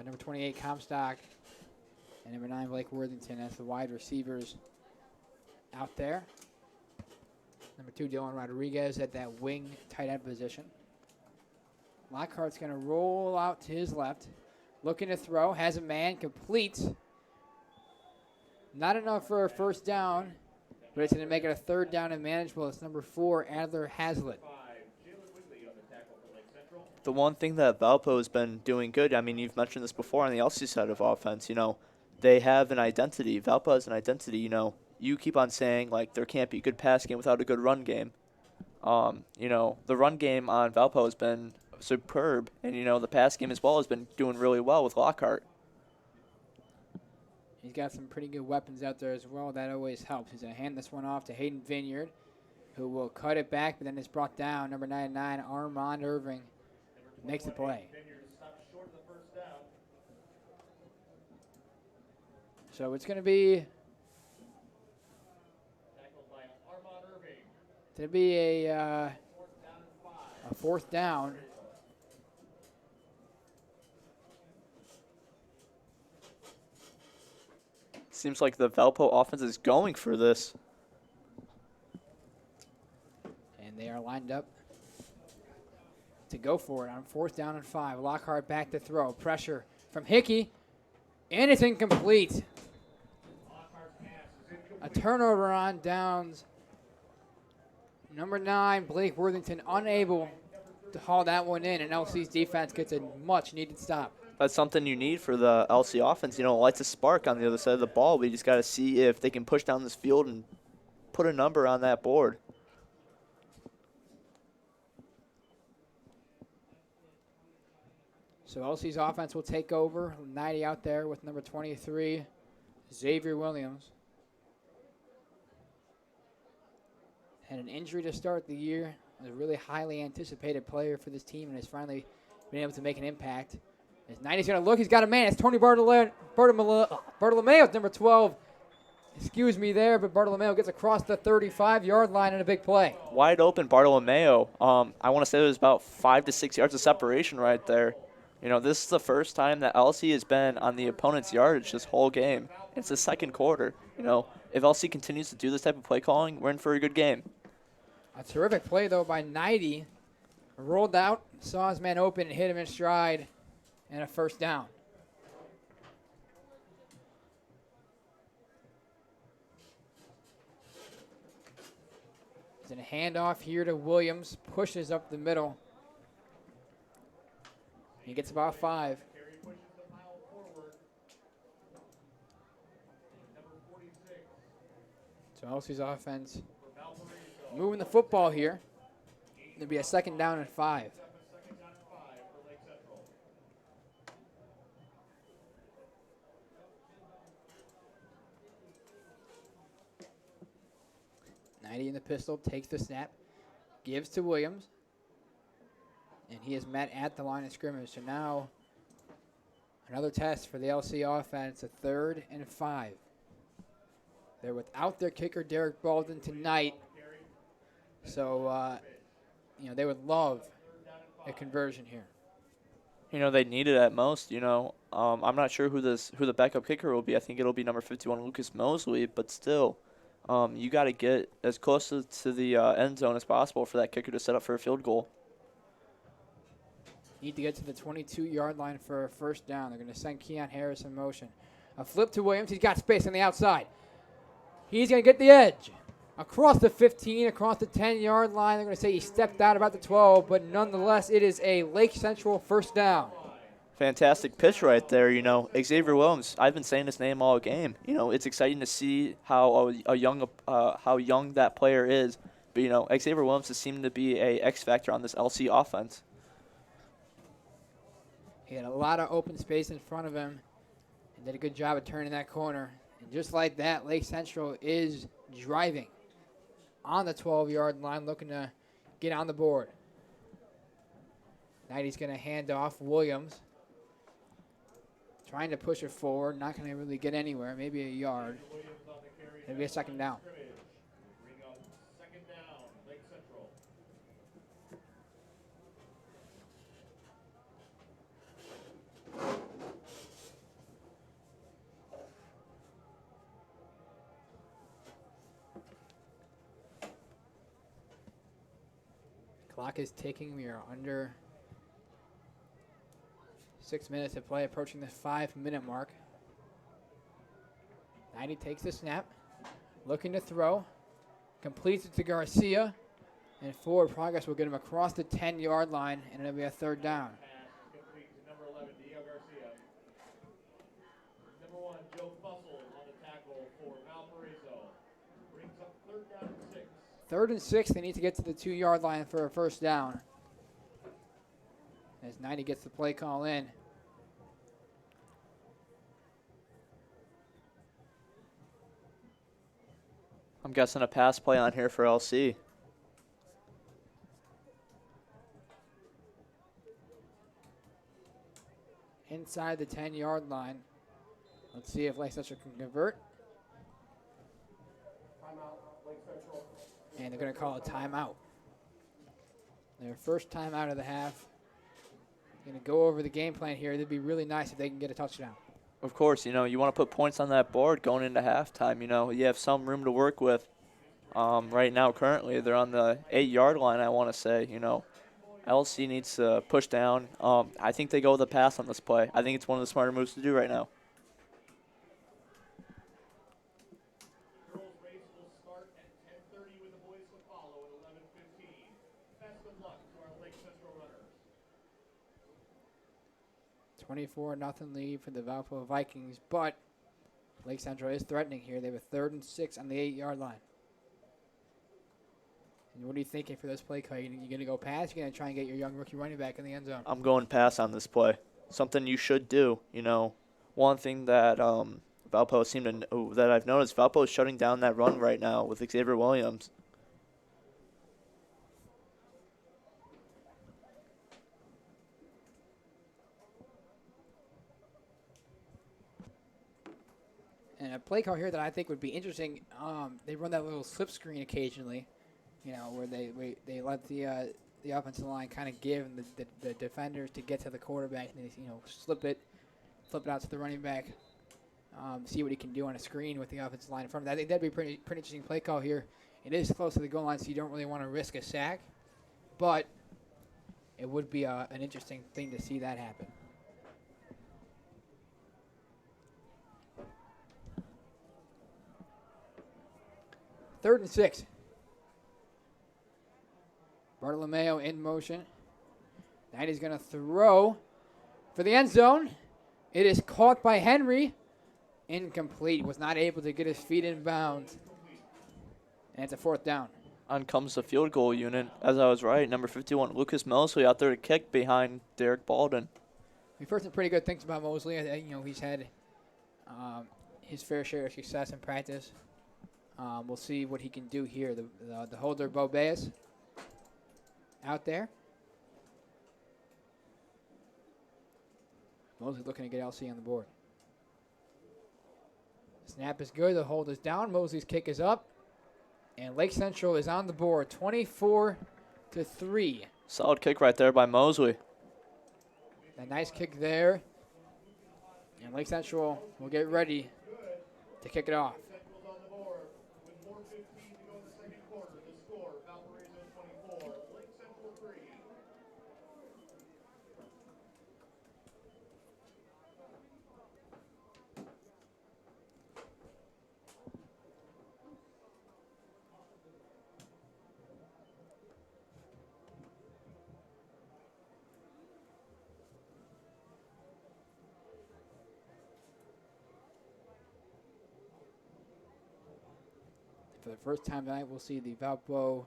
number 28 Comstock, and number 9 Blake Worthington as the wide receivers out there. Number 2 Dylan Rodriguez at that wing tight end position. Lockhart's going to roll out to his left. Looking to throw. Has a man. Completes. Not enough for a first down, but it's going to make it a third down and manageable. It's number 4, Adler Hazlitt. The one thing that Valpo has been doing good, I mean, you've mentioned this before on the LC side of offense, they have an identity. Valpo has an identity, You keep on saying, like, there can't be a good pass game without a good run game. The run game on Valpo has been superb, and, the pass game as well has been doing really well with Lockhart. He's got some pretty good weapons out there as well. That always helps. He's going to hand this one off to Hayden Vineyard, who will cut it back, but then it's brought down. Number 99, Armand Irving, makes the play. So it's going to be a fourth down. Seems like the Valpo offense is going for this. And they are lined up to go for it on 4th down and 5. Lockhart back to throw. Pressure from Hickey. And it's incomplete. A turnover on downs. Number 9, Blake Worthington, unable to haul that one in. And LC's defense gets a much-needed stop. That's something you need for the LC offense. It lights a spark on the other side of the ball. We just got to see if they can push down this field and put a number on that board. So LC's offense will take over. 90 out there with number 23, Xavier Williams. Had an injury to start the year. Was a really highly anticipated player for this team and has finally been able to make an impact. As 90's going to look, he's got a man. It's Tony Bartolomeo, number 12. Excuse me there, but Bartolomeo gets across the 35-yard line in a big play. Wide open Bartolomeo. I want to say there's about 5 to 6 yards of separation right there. This is the first time that LC has been on the opponent's yardage this whole game. It's the second quarter. If LC continues to do this type of play calling, we're in for a good game. A terrific play, though, by 90. Rolled out, saw his man open, and hit him in stride, and a first down. It's a handoff here to Williams, pushes up the middle. He gets about 5. So LC's offense moving the football here. It'll be a 2nd down and 5. In the pistol, takes the snap, gives to Williams, and he is met at the line of scrimmage. So now another test for the LC offense, a 3rd and 5. They're without their kicker, Derek Baldwin, tonight. So, they would love a conversion here. They need it at most. I'm not sure who the backup kicker will be. I think it'll be number 51, Lucas Mosley, but still. You got to get as close to the end zone as possible for that kicker to set up for a field goal. Need to get to the 22-yard line for a first down. They're going to send Keon Harris in motion. A flip to Williams. He's got space on the outside. He's going to get the edge. Across the 15, across the 10-yard line. They're going to say he stepped out about the 12, but nonetheless, it is a Lake Central first down. Fantastic pitch right there, Xavier Williams. I've been saying his name all game. It's exciting to see how young that player is. But Xavier Williams has seemed to be a X factor on this LC offense. He had a lot of open space in front of him and did a good job of turning that corner. And just like that, Lake Central is driving on the 12-yard line, looking to get on the board. 90's going to hand off Williams. Trying to push it forward, not going to really get anywhere, maybe a yard. It'll be a 2nd down. Clock is ticking. We are under 6 minutes to play, approaching the 5-minute mark. 90 takes the snap, looking to throw, completes it to Garcia, and forward progress will get him across the 10-yard line, and it'll be a 3rd down. Pass is complete to number 11, Diego Garcia. Number 1, Joe Fussell on the tackle for Valparaiso. Brings up 3rd down and 6. 3rd and 6, they need to get to the 2-yard line for a 1st down. As 90 gets the play call in. I'm guessing a pass play on here for LC. Inside the 10-yard line. Let's see if Lake Central can convert. And they're going to call a timeout. Their first timeout of the half. Going to go over the game plan here. It'd be really nice if they can get a touchdown. Of course, you want to put points on that board going into halftime. You have some room to work with. Right now, currently, they're on the 8-yard line, I want to say. LC needs to push down. I think they go with a pass on this play. I think it's one of the smarter moves to do right now. Girls race will start at 10:30 with the boys to follow at 11:15. Best of luck to our Lake Central runners. 24-0 lead for the Valpo Vikings, but Lake Central is threatening here. They have a 3rd and 6 on the 8-yard line. And what are you thinking for this play call? You going to go pass? You're going to try and get your young rookie running back in the end zone? I'm going pass on this play. Something you should do. One thing that Valpo seemed to know, that I've noticed, Valpo is shutting down that run right now with Avery Williams. And a play call here that I think would be interesting, they run that little slip screen occasionally, where they let the offensive line kind of give the defenders to get to the quarterback, and they flip it out to the running back, see what he can do on a screen with the offensive line in front of that. I think that'd be pretty interesting play call here. It is close to the goal line, so you don't really want to risk a sack, but it would be an interesting thing to see that happen. Third and 6. Bartolomeo in motion. 90's going to throw for the end zone. It is caught by Henry. Incomplete. Was not able to get his feet in bounds. And it's a 4th down. On comes the field goal unit. As I was right, number 51, Lucas Mosley out there to kick behind Derek Baldwin. We've heard some pretty good things about Mosley. He's had his fair share of success in practice. We'll see what he can do here. The holder, Bobeas, out there. Mosley looking to get LC on the board. Snap is good. The hold is down. Mosley's kick is up. And Lake Central is on the board, 24-3. Solid kick right there by Mosley. A nice kick there. And Lake Central will get ready to kick it off. For the first time tonight, we'll see the Valpo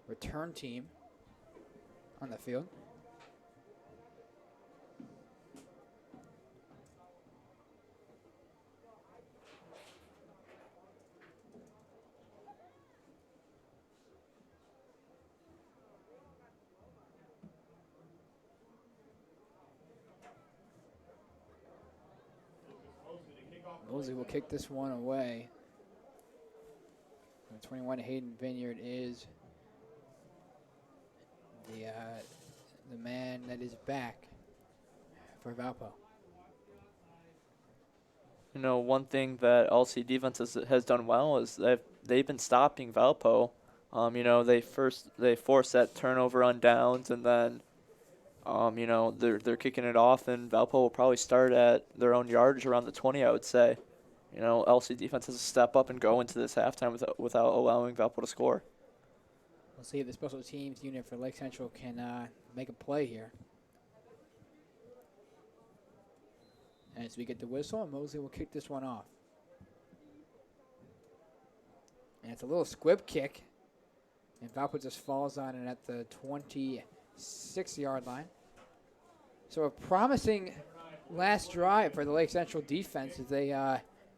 return team on the field. Mosley will kick this one away. 21 Hayden Vineyard is the man that is back for Valpo. One thing that LC defense has done well is they've been stopping Valpo. They forced that turnover on downs, and then You know, they're kicking it off, and Valpo will probably start at their own yardage around the 20, I would say. You know, LC defense has to step up and go into this halftime without allowing Valpo to score. We'll see if the special teams unit for Lake Central can make a play here. As we get the whistle, and Mosley will kick this one off. And it's a little squib kick. And Valpo just falls on it at the 26-yard line. So a promising last drive for the Lake Central defense as they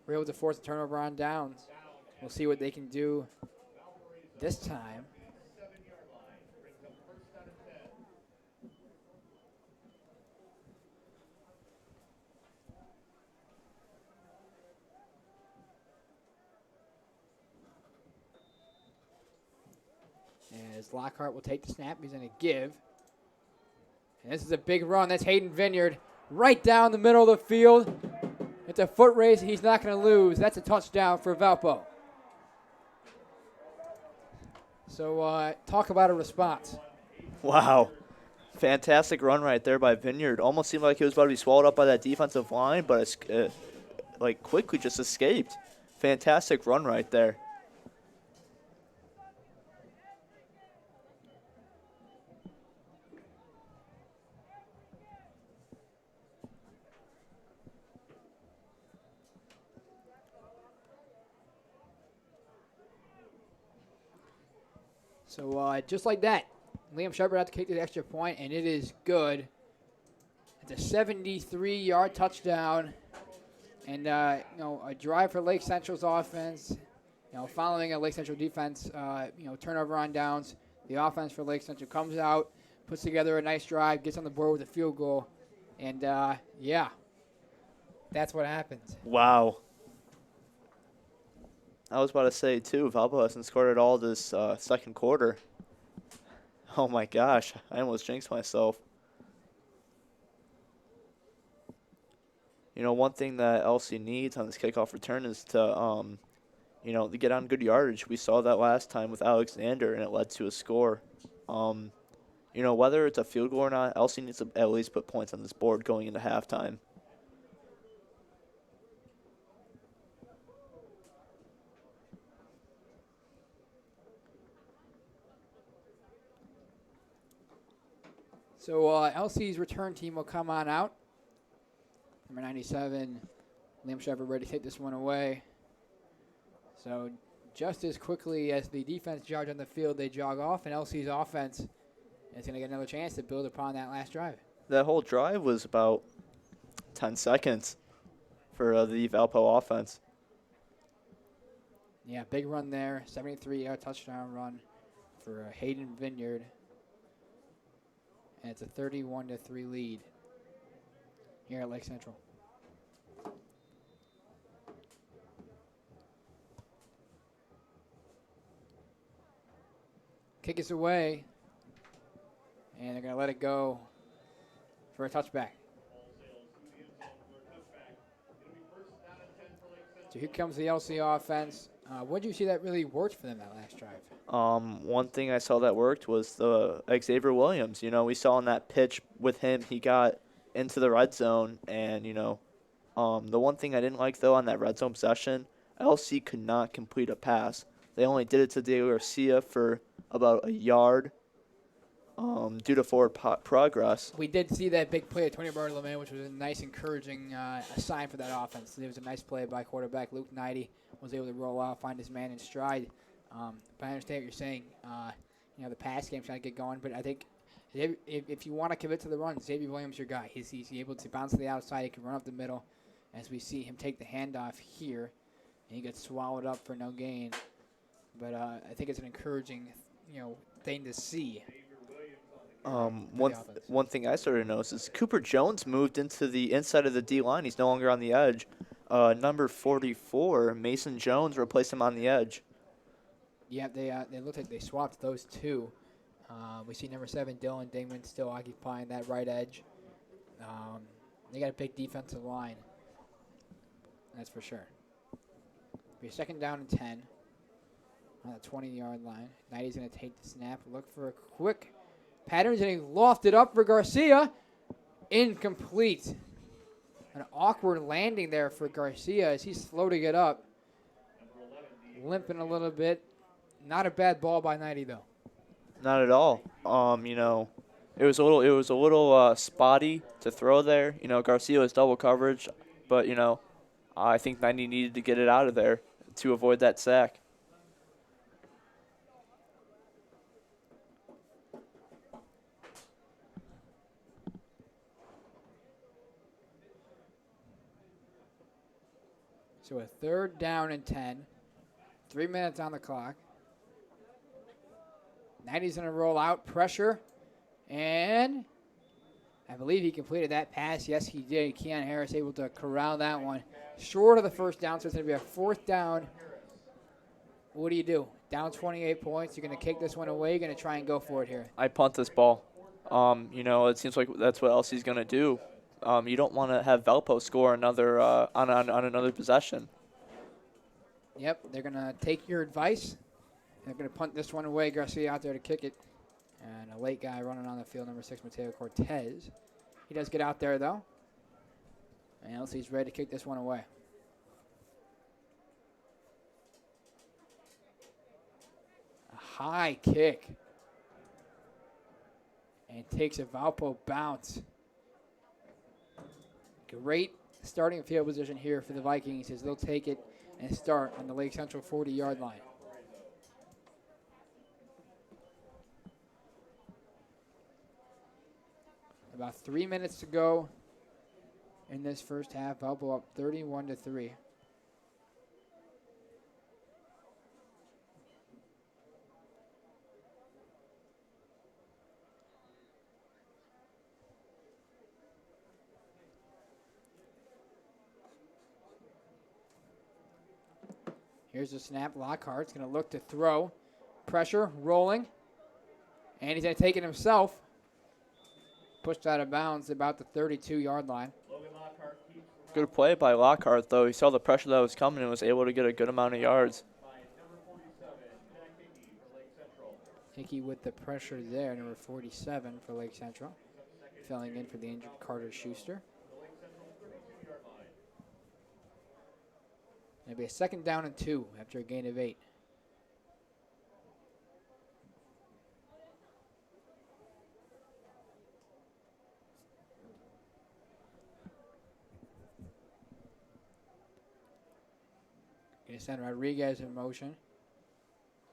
were able to force a turnover on downs. We'll see what they can do this time. As Lockhart will take the snap, he's going to give. And this is a big run. That's Hayden Vineyard right down the middle of the field. It's a foot race. He's not going to lose. That's a touchdown for Valpo. So talk about a response. Wow. Fantastic run right there by Vineyard. Almost seemed like he was about to be swallowed up by that defensive line, but quickly just escaped. Fantastic run right there. So just like that, Liam Shepard had to kick the extra point, and it is good. It's a 73-yard touchdown, and a drive for Lake Central's offense. Following a Lake Central defense, turnover on downs, the offense for Lake Central comes out, puts together a nice drive, gets on the board with a field goal, and that's what happens. Wow. I was about to say, too, Valpo hasn't scored at all this second quarter. Oh, my gosh. I almost jinxed myself. You know, one thing that LC needs on this kickoff return is to, to get on good yardage. We saw that last time with Alexander, and it led to a score. Whether it's a field goal or not, LC needs to at least put points on this board going into halftime. So LC's return team will come on out. Number 97, Liam Shepard ready to take this one away. So just as quickly as the defense jogged on the field, they jog off, and LC's offense is going to get another chance to build upon that last drive. That whole drive was about 10 seconds for the Valpo offense. Yeah, big run there, 73-yard touchdown run for Hayden Vineyard. And it's a 31-3 lead here at Lake Central. Kick is away, and they're going to let it go for a touchback. So here comes the LC offense. What did you see that really worked for them that last drive? One thing I saw that worked was the Avery Williams. We saw on that pitch with him, he got into the red zone. And, the one thing I didn't like, though, on that red zone possession, LC could not complete a pass. They only did it to Diego Garcia for about a yard due to forward progress. We did see that big play at Tony Bartolome, which was a nice, encouraging sign for that offense. It was a nice play by quarterback Luke Knighty, was able to roll out, find his man in stride. But I understand what you're saying. The pass game's trying to get going, but I think if you want to commit to the run, Avery Williams your guy. He's able to bounce to the outside. He can run up the middle, as we see him take the handoff here, and he gets swallowed up for no gain. But I think it's an encouraging, thing to see. One thing I started to notice is Cooper Jones moved into the inside of the D line. He's no longer on the edge. Number 44, Mason Jones, replaced him on the edge. Yeah, they look like they swapped those two. We see number 7, Dylan Dingman, still occupying that right edge. They got a big defensive line. That's for sure. Be a second down and 10 on the 20-yard line. Knighty's going to take the snap, look for a quick Patterns, and he lofted up for Garcia. Incomplete. An awkward landing there for Garcia as he's slow to get up. Limping a little bit. Not a bad ball by 90 though. Not at all. It was a little spotty to throw there. Garcia was double coverage, but I think 90 needed to get it out of there to avoid that sack. So a 3rd down and 10. 3 minutes on the clock. 90's going to roll out, pressure, and I believe he completed that pass. Yes, he did. Keon Harris able to corral that one. Short of the 1st down, so it's going to be a 4th down. What do you do? Down 28 points. You're going to kick this one away. You're going to try and go for it here. I punt this ball. It seems like that's what LC's going to do. You don't want to have Valpo score another on another possession. Yep, they're going to take your advice. They're going to punt this one away. Garcia out there to kick it. And a late guy running on the field, number 6, Mateo Cortez. He does get out there, though. And LC's ready to kick this one away. A high kick. And takes a Valpo bounce. Great starting field position here for the Vikings as they'll take it and start on the Lake Central 40-yard line. About 3 minutes to go in this first half. Valpo up 31-3. Here's the snap. Lockhart's going to look to throw. Pressure, rolling. And he's going to take it himself. Pushed out of bounds about the 32-yard line. Good play by Lockhart, though. He saw the pressure that was coming and was able to get a good amount of yards. Hickey with the pressure there, number 47 for Lake Central. Filling in for the injured Carter Schuster. It'll be a 2nd down and 2 after a gain of 8. Going to send Rodriguez in motion.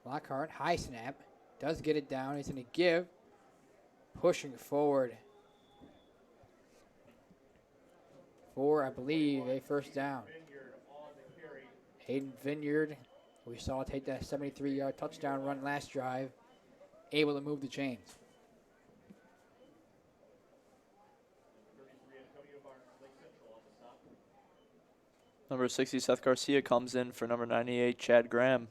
Lockhart, high snap. Does get it down. He's going to give. Pushing forward. For, I believe, a 1st down. Hayden Vineyard, we saw take that 73-yard touchdown run last drive, able to move the chains. Number 60, Seth Garcia, comes in for number 98, Chad Graham.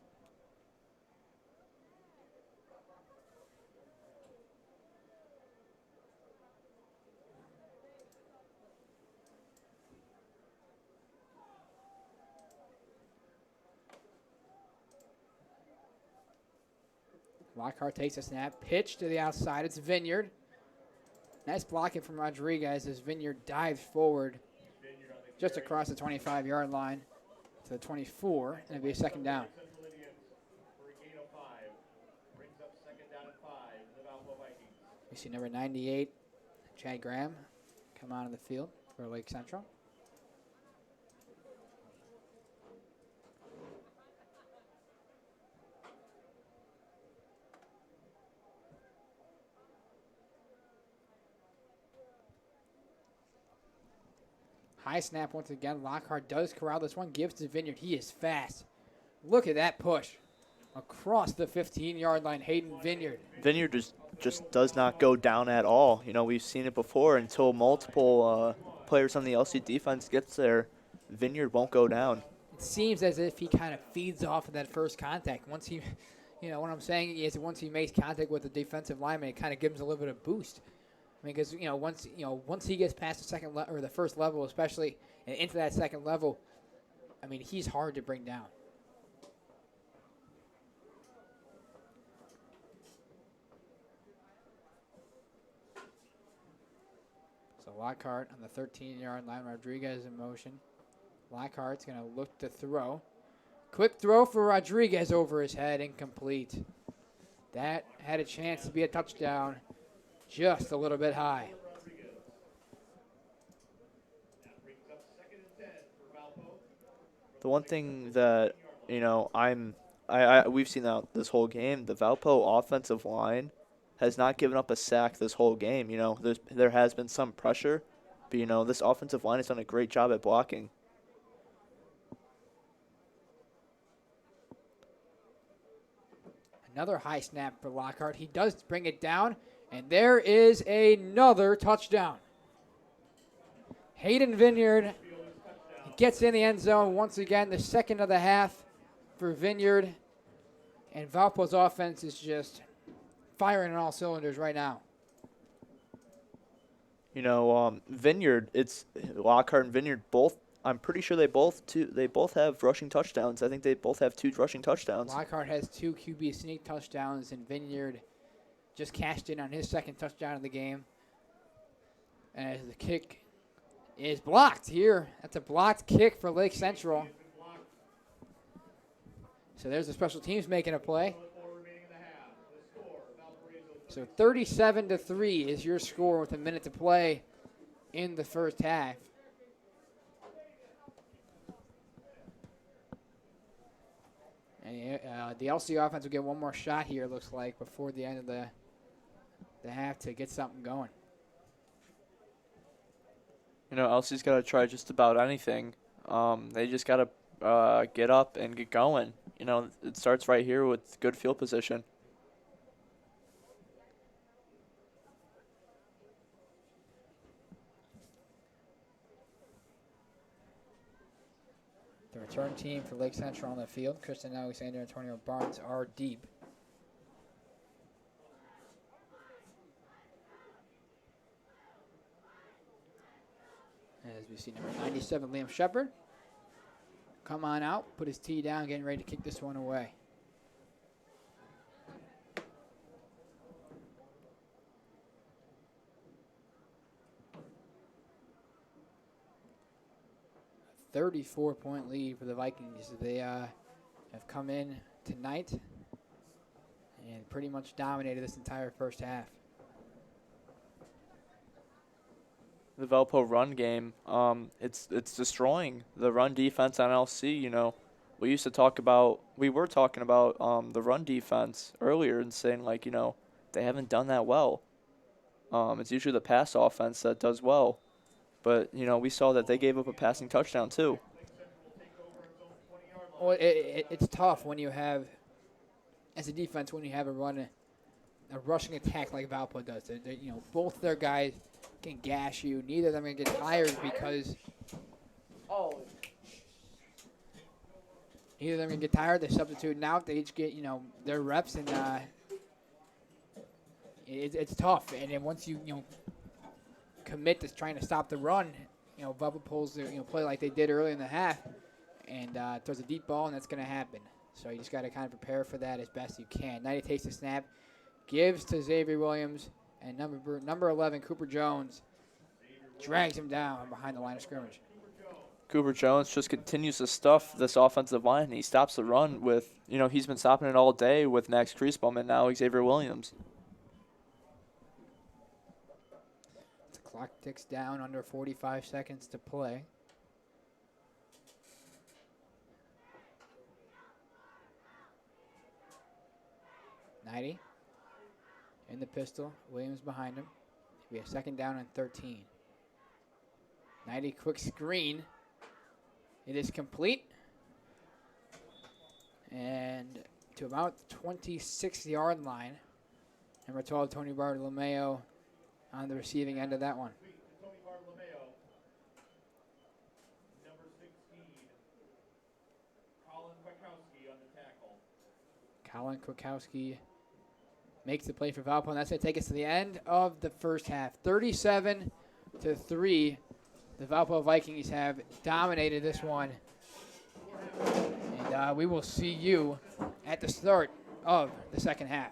Lockhart takes a snap, pitch to the outside. It's Vineyard. Nice blocking from Rodriguez as Vineyard dives forward just across the 25-yard line to the 24, and it'll be a 2nd down. We see number 98, Chad Graham, come out of the field for Lake Central. High snap once again. Lockhart does corral this one. Gives to Vineyard. He is fast. Look at that push. Across the 15-yard line, Hayden Vineyard. Vineyard just does not go down at all. We've seen it before. Until multiple players on the LC defense gets there, Vineyard won't go down. It seems as if he kind of feeds off of that first contact. Once he, what I'm saying is once he makes contact with the defensive lineman, it kind of gives him a little bit of boost. I mean, because once he gets past the second or the first level, especially, and into that second level, I mean, he's hard to bring down. So Lockhart on the 13-yard line. Rodriguez in motion. Lockhart's going to look to throw. Quick throw for Rodriguez over his head, incomplete. That had a chance to be a touchdown, just a little bit high. The one thing that, you know, we've seen that this whole game, the Valpo offensive line has not given up a sack this whole game. You know, there has been some pressure, but, you know, this offensive line has done a great job at blocking. Another high snap for Lockhart. He does bring it down, and there is another touchdown. Hayden Vineyard gets in the end zone once again, the second of the half for Vineyard. And Valpo's offense is just firing on all cylinders right now. You know, Vineyard, it's Lockhart and Vineyard both. I'm pretty sure they both have rushing touchdowns. I think they both have 2 rushing touchdowns. Lockhart has 2 QB sneak touchdowns, and Vineyard just cashed in on his second touchdown of the game. As the kick is blocked here. That's a blocked kick for Lake Central. So there's the special teams making a play. So 37-3 is your score with a minute to play in the first half. And the LC offense will get one more shot here, it looks like, before the end of the half to get something going. You know, LC's got to try just about anything. They just got to get up and get going. You know, it starts right here with good field position. The return team for Lake Central on the field. Kristen Alexander and Antonio Barnes are deep. As we see number 97, Liam Shepard, come on out, put his tee down, getting ready to kick this one away. A 34-point lead for the Vikings. They have come in tonight and pretty much dominated this entire first half. The Valpo run game, it's destroying the run defense on LC. You know, we were talking about the run defense earlier and saying, like, you know, they haven't done that well. It's usually the pass offense that does well. But, you know, we saw that they gave up a passing touchdown too. Well, it's tough when you have, as a defense, when you have a rushing attack like Valpo does. You know, both their guys can gash you. Neither of them are going to get tired because neither of them are going to get tired. They substitute out. They each get, you know, their reps, and it's tough. And then once you commit to trying to stop the run, you know, Valpo pulls the play like they did early in the half and throws a deep ball, and that's going to happen. So you just got to kind of prepare for that as best you can. Knighty takes the snap, gives to Avery Williams, and number 11, Cooper Jones, drags him down behind the line of scrimmage. Cooper Jones just continues to stuff this offensive line, and he stops the run with, you know, he's been stopping it all day with Max Kriesbaum and now Xavier Williams. The clock ticks down, under 45 seconds to play. Knighty in the pistol, Williams behind him. We have second down and 13. Knighty, quick screen. It is complete. And to about 26-yard line. Number 12, Tony Bartolomeo on the receiving end of that one. Tony Bartolomeo. Number 16, Colin Kwiatkowski on the tackle. Colin Kwiatkowski makes the play for Valpo, and that's going to take us to the end of the first half. 37-3, the Valpo Vikings have dominated this one. And we will see you at the start of the second half.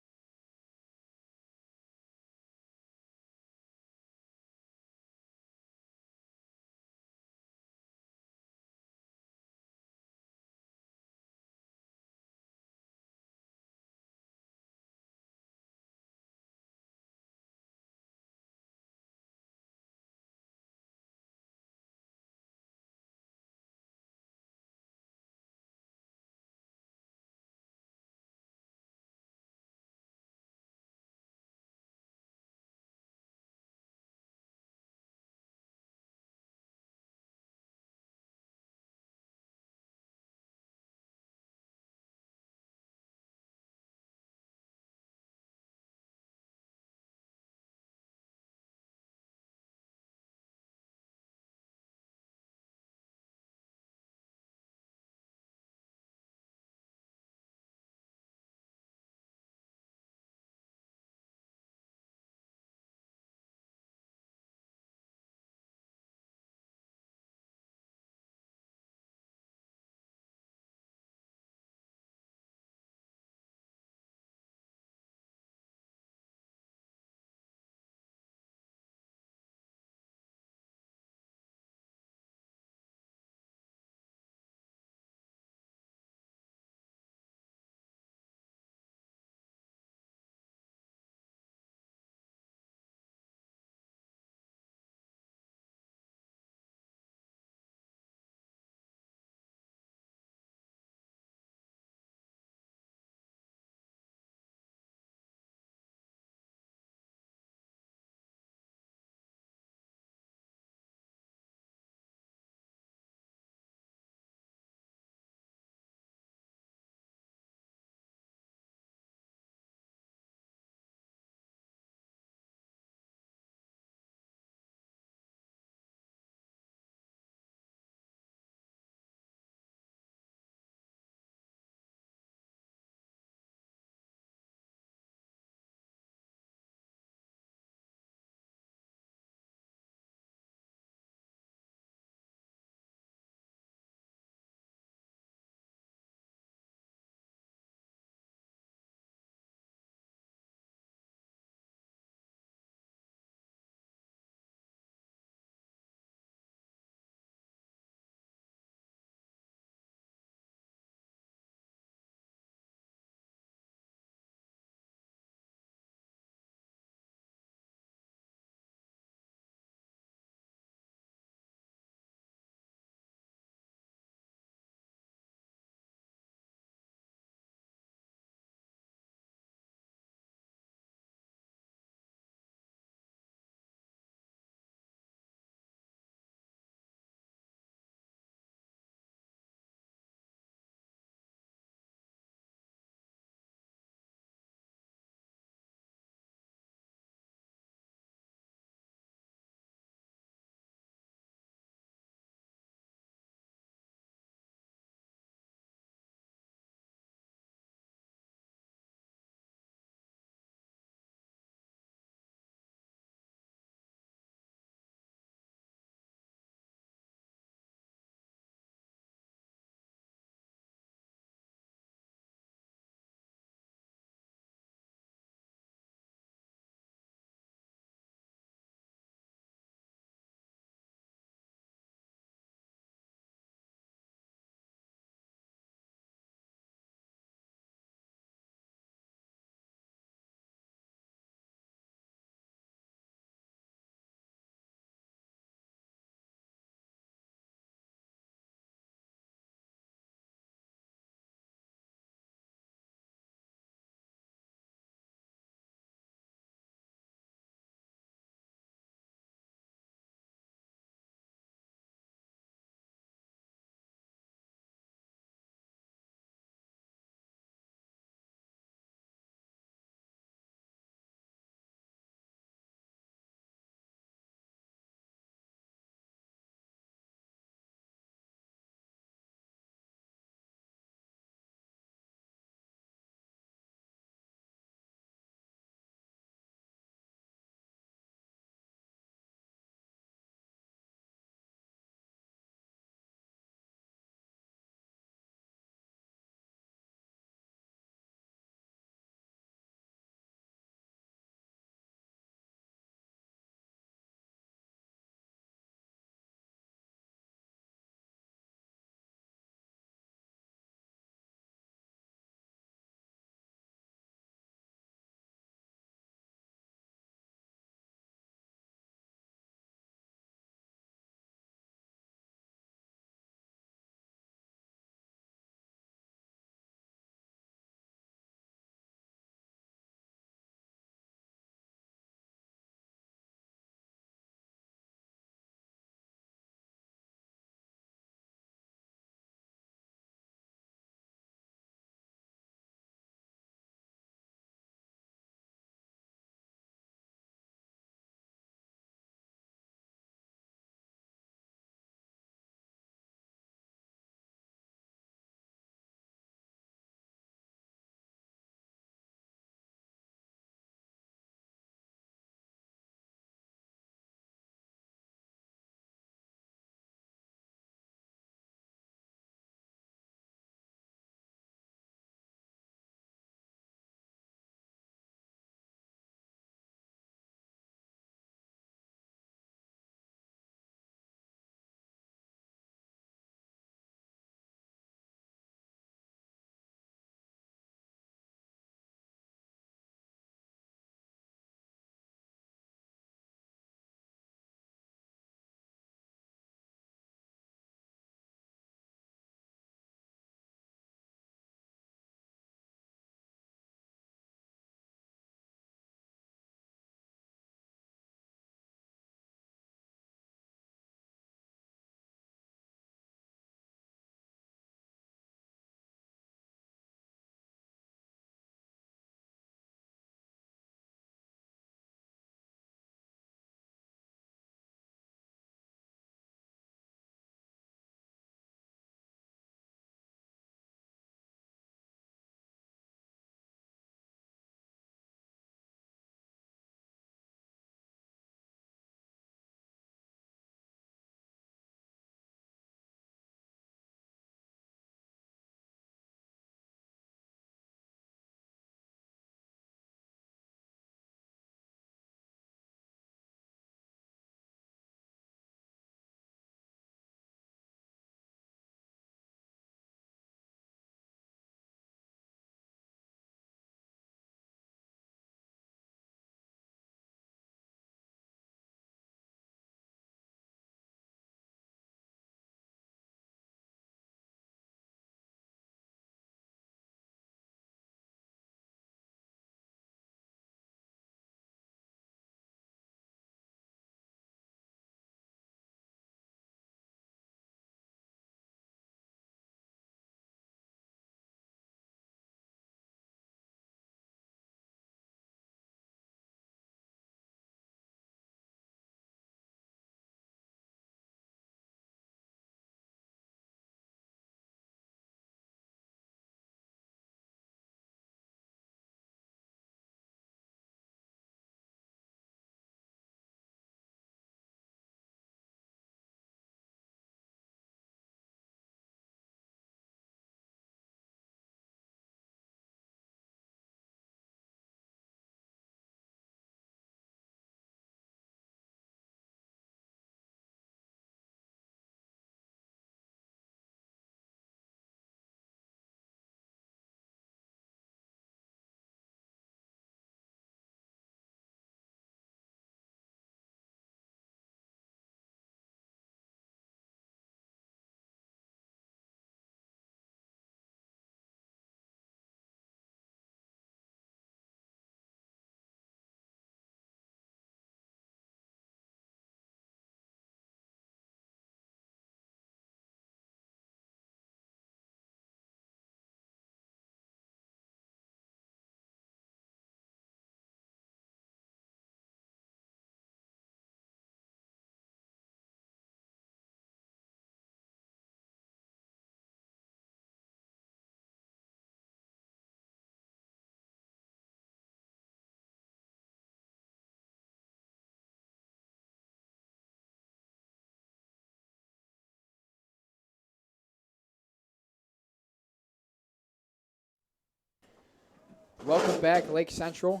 Welcome back, Lake Central.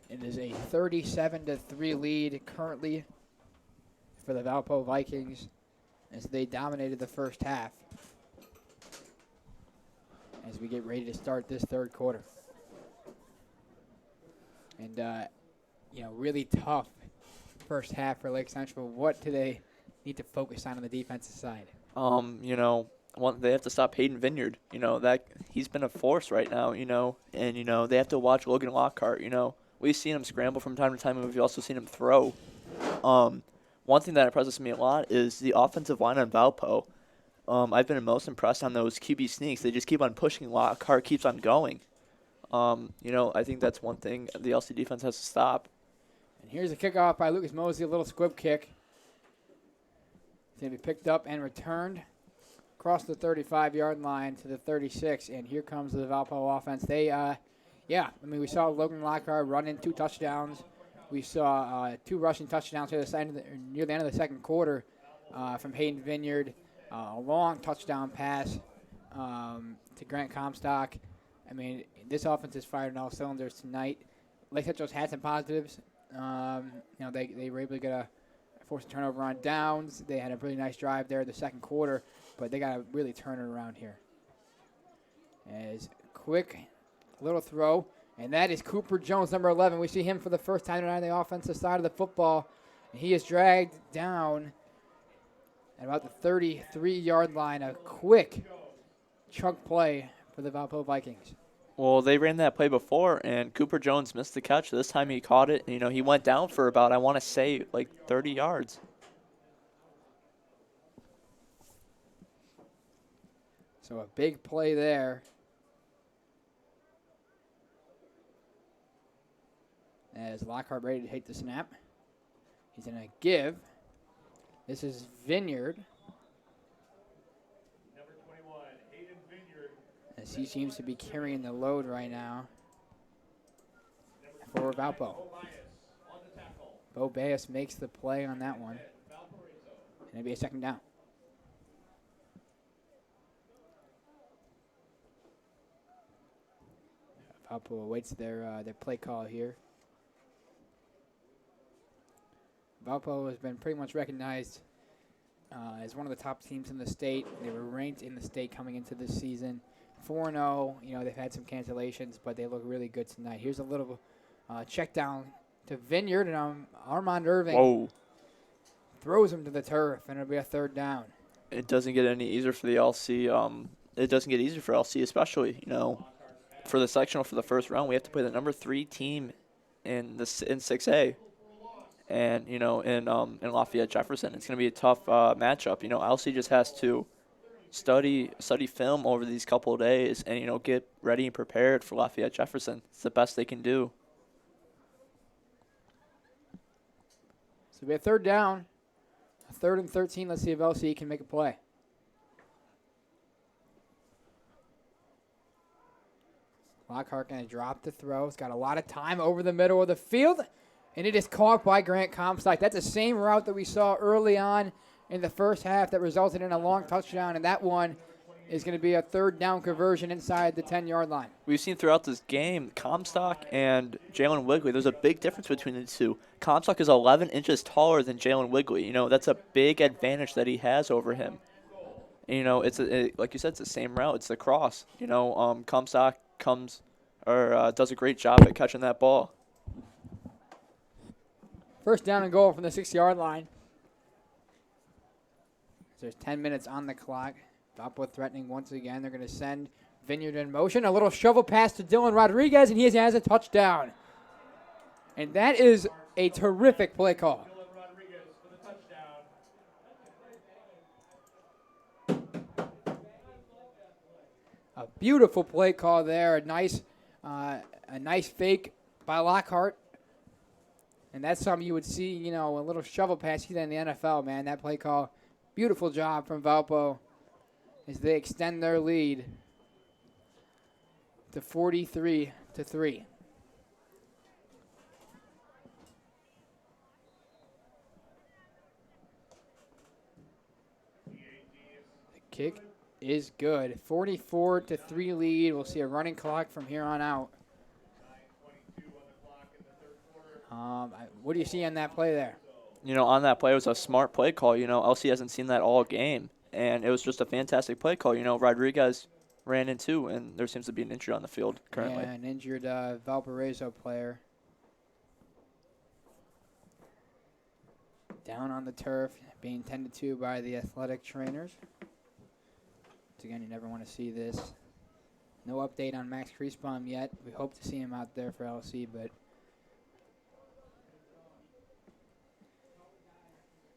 It is a 37-3 lead currently for the Valpo Vikings as they dominated the first half. As we get ready to start this third quarter. And, really tough first half for Lake Central. What do they need to focus on the defensive side? They have to stop Hayden Vineyard. That he's been a force right now, and, they have to watch Logan Lockhart. We've seen him scramble from time to time, and we've also seen him throw. One thing that impresses me a lot is the offensive line on Valpo. I've been most impressed on those QB sneaks. They just keep on pushing. Lockhart keeps on going. I think that's one thing the LC defense has to stop. And here's a kickoff by Lucas Mosey, a little squib kick. It's going to be picked up and returned across the 35-yard line to the 36, and here comes the Valpo offense. They, we saw Logan Lockhart run in 2 touchdowns. We saw 2 rushing touchdowns near the end of the second quarter from Hayden Vineyard. A long touchdown pass to Grant Comstock. This offense is firing on all cylinders tonight. Lake Central's had some positives. They were able to get a forced turnover on downs. They had a really nice drive there in the second quarter, but they got to really turn it around here. As quick little throw, and that is Cooper Jones, number 11. We see him for the first time tonight on the offensive side of the football, and he is dragged down at about the 33-yard line. A quick chunk play for the Valpo Vikings. Well, they ran that play before, and Cooper Jones missed the catch. This time he caught it. He went down for about, 30 yards. So a big play there. As Lockhart ready to take the snap. He's going to give. This is Vineyard. Number 21, Hayden Vineyard. As he seems to be carrying the load right now for Valpo. Bo Baez makes the play on that one. And it'll be a second down. Valpo awaits their play call here. Valpo has been pretty much recognized as one of the top teams in the state. They were ranked in the state coming into this season. 4-0, they've had some cancellations, but they look really good tonight. Here's a little check down to Vineyard, and Armand Irving throws him to the turf, and it'll be a third down. It doesn't get any easier for the LC. It doesn't get easier for LC, especially, for the sectional for the first round. We have to play the number 3 team in 6A. And, in Lafayette Jefferson. It's going to be a tough matchup. LC just has to study film over these couple of days and, get ready and prepared for Lafayette Jefferson. It's the best they can do. So we have third down. 3rd and 13. Let's see if LC can make a play. Lockhart going to drop the throw. He's got a lot of time over the middle of the field. And it is caught by Grant Comstock. That's the same route that we saw early on in the first half that resulted in a long touchdown. And that one is going to be a third down conversion inside the 10-yard line. We've seen throughout this game, Comstock and Jalen Wigley, there's a big difference between the two. Comstock is 11 inches taller than Jalen Wigley. That's a big advantage that he has over him. And, like you said, it's the same route. It's the cross. Comstock does a great job at catching that ball. First down and goal from the 6-yard line. There's 10 minutes on the clock. Valpo threatening once again. They're going to send Vineyard in motion. A little shovel pass to Dylan Rodriguez, and he has a touchdown. And that is a terrific play call. Dylan Rodriguez for the touchdown. A beautiful play call there. A nice fake by Lockhart. And that's something you would see, a little shovel pass here in the NFL, man. That play call, beautiful job from Valpo as they extend their lead to 43-3. The kick is good. 44-3 lead. We'll see a running clock from here on out. 9:22 on the clock in the third quarter. What do you see on that play there? You know, on that play, it was a smart play call. You know, LC hasn't seen that all game, and it was just a fantastic play call. You know, Rodriguez ran in too, and there seems to be an injury on the field currently. Yeah, an injured Valparaiso player. Down on the turf, being tended to by the athletic trainers. Once again, you never want to see this. No update on Max Kriesbaum yet. We hope to see him out there for LC, but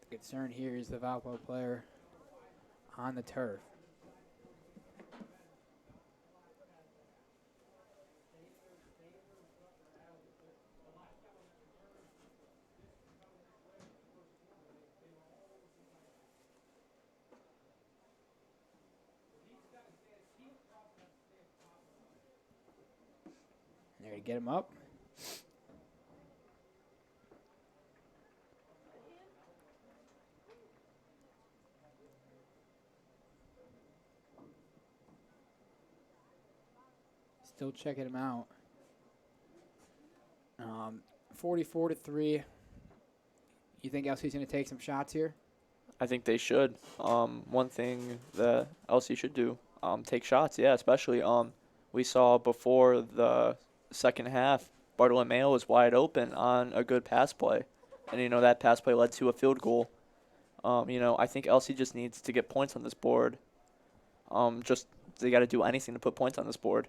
the concern here is the Valpo player on the turf. There to get him up. Still checking him out. 44-3. You think LC's going to take some shots here? I think they should. One thing that LC should do, take shots. Yeah, especially we saw before the second half, Bartolomeo was wide open on a good pass play, and you know that pass play led to a field goal. You know, I think LC just needs to get points on this board. Just they got to do anything to put points on this board.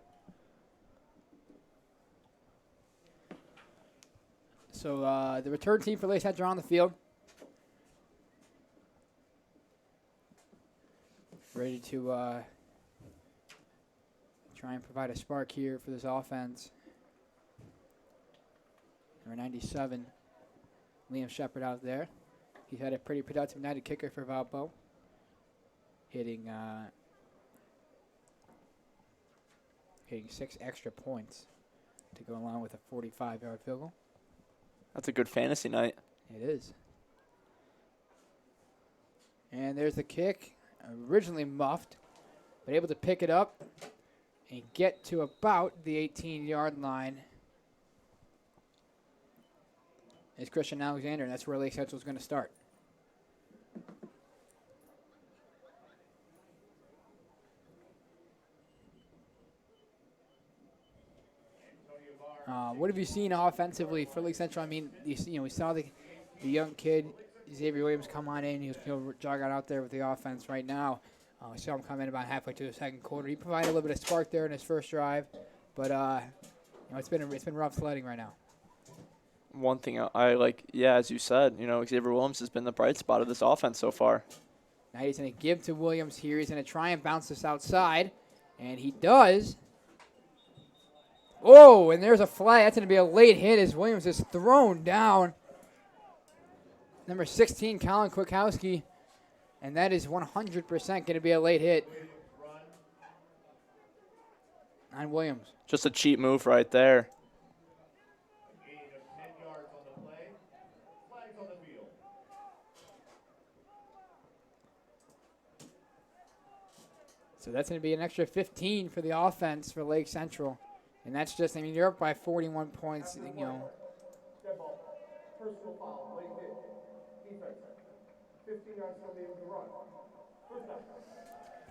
So the return team for Lake Central on the field. Ready to try and provide a spark here for this offense. Number 97, Liam Shepard out there. He's had a pretty productive night at kicker for Valpo. Hitting 6 extra points to go along with a 45-yard field goal. That's a good fantasy night. It is. And there's the kick. Originally muffed, but able to pick it up and get to about the 18-yard line. Is Christian Alexander, and that's where Lake Central is going to start. What have you seen offensively for Lake Central? I mean, we saw the young kid, Avery Williams, come on in. He'll jog out there with the offense right now. We saw him come in about halfway through the second quarter. He provided a little bit of spark there in his first drive, but it's been rough sledding right now. One thing I like, yeah, as you said, you know, Xavier Williams has been the bright spot of this offense so far. Now he's going to give to Williams here. He's going to try and bounce this outside, and he does. Oh, and there's a flag. That's going to be a late hit as Williams is thrown down. Number 16, Colin Kwiatkowski, and that is 100% going to be a late hit on Williams. Just a cheap move right there. Gain of 10 yards on the play. Flags on the field. So that's going to be an extra 15 for the offense for Lake Central. And that's just, I mean, you're up by 41 points, you know. Dead ball. Personal foul. Late hit. Defense. 15 yards from the end of the run. First down.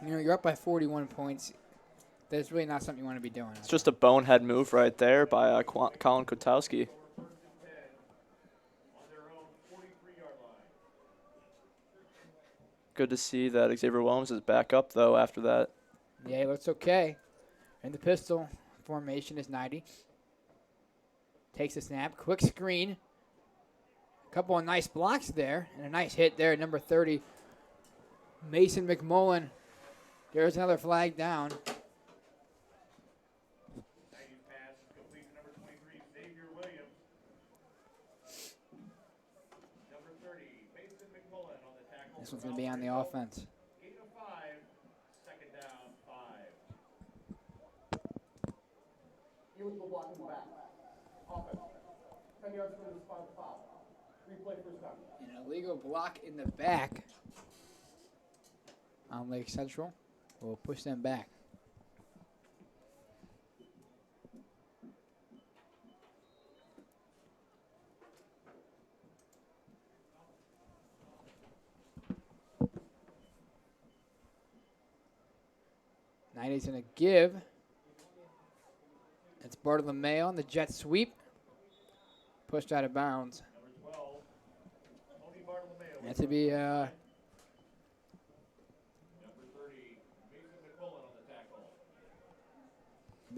You know, you're up by 41 points. That's really not something you want to be doing. It's just a bonehead move right there by Colin Kwiatkowski. On their own 43-yard line. Good to see that Xavier Williams is back up, though, after that. Yeah, he looks okay. And the pistol formation is 90. Takes a snap. Quick screen. A couple of nice blocks there. And a nice hit there at number 30. Mason McMullen. There's another flag down. 90's pass is complete to number 23, Xavier Williams. Number 30, Mason McMullen on the tackle. This one's going to be on the offense. Gain of 5, second down, 5. Illegal block in the back. Offense. 10 yards from the spot of foul. Replay first down. An illegal block in the back on Lake Central. will push them back. Ninety's going to give. It's Bartolomeo on the jet sweep. Pushed out of bounds. Number 12, Tony Bartolomeo. That's to be Number 30, Mason McQuillan on the tackle.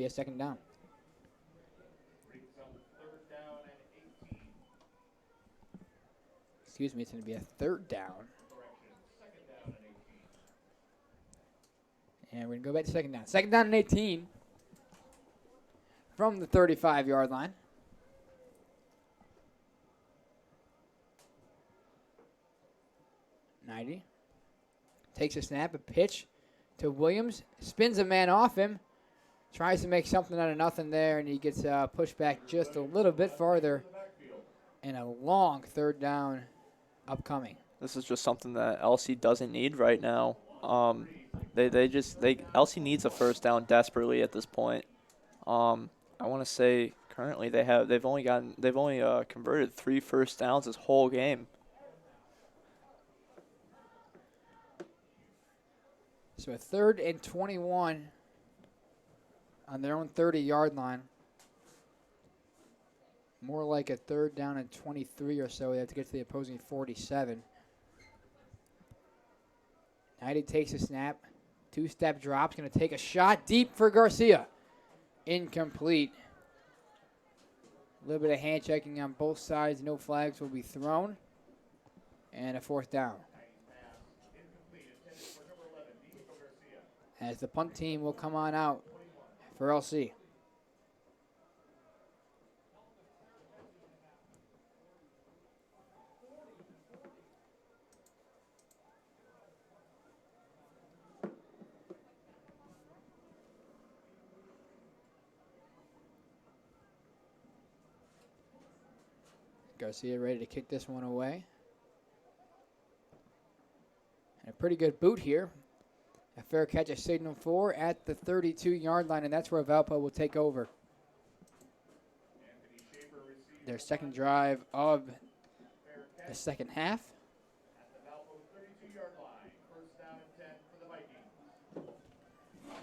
a second down. Brings up 3rd down and 18. Excuse me, it's going to be a 3rd down. Correction, 2nd down and 18. And we're going to go back to 2nd down. 2nd down and 18 from the 35-yard line. Takes a snap, a pitch to Williams. Spins a man off him. Tries to make something out of nothing there, and he gets pushed back just a little bit farther. And a long 3rd down upcoming. This is just something that LC doesn't need right now. LC needs a 1st down desperately at this point. I want to say currently they've only converted 3 1st downs this whole game. So a 3rd and 21 on their own 30-yard line. More like a 3rd down and 23 or so. They have to get to the opposing 47. 90 takes a snap. 2-step drops. Going to take a shot deep for Garcia. Incomplete. A little bit of hand checking on both sides. No flags will be thrown. And a 4th down. As the punt team will come on out for LC. Garcia ready to kick this one away. And a pretty good boot here. A fair catch, a signal for at the 32-yard line, and that's where Valpo will take over. Their 2nd drive of the 2nd half. At the Valpo 32-yard line, 1st down and 10 for the Vikings.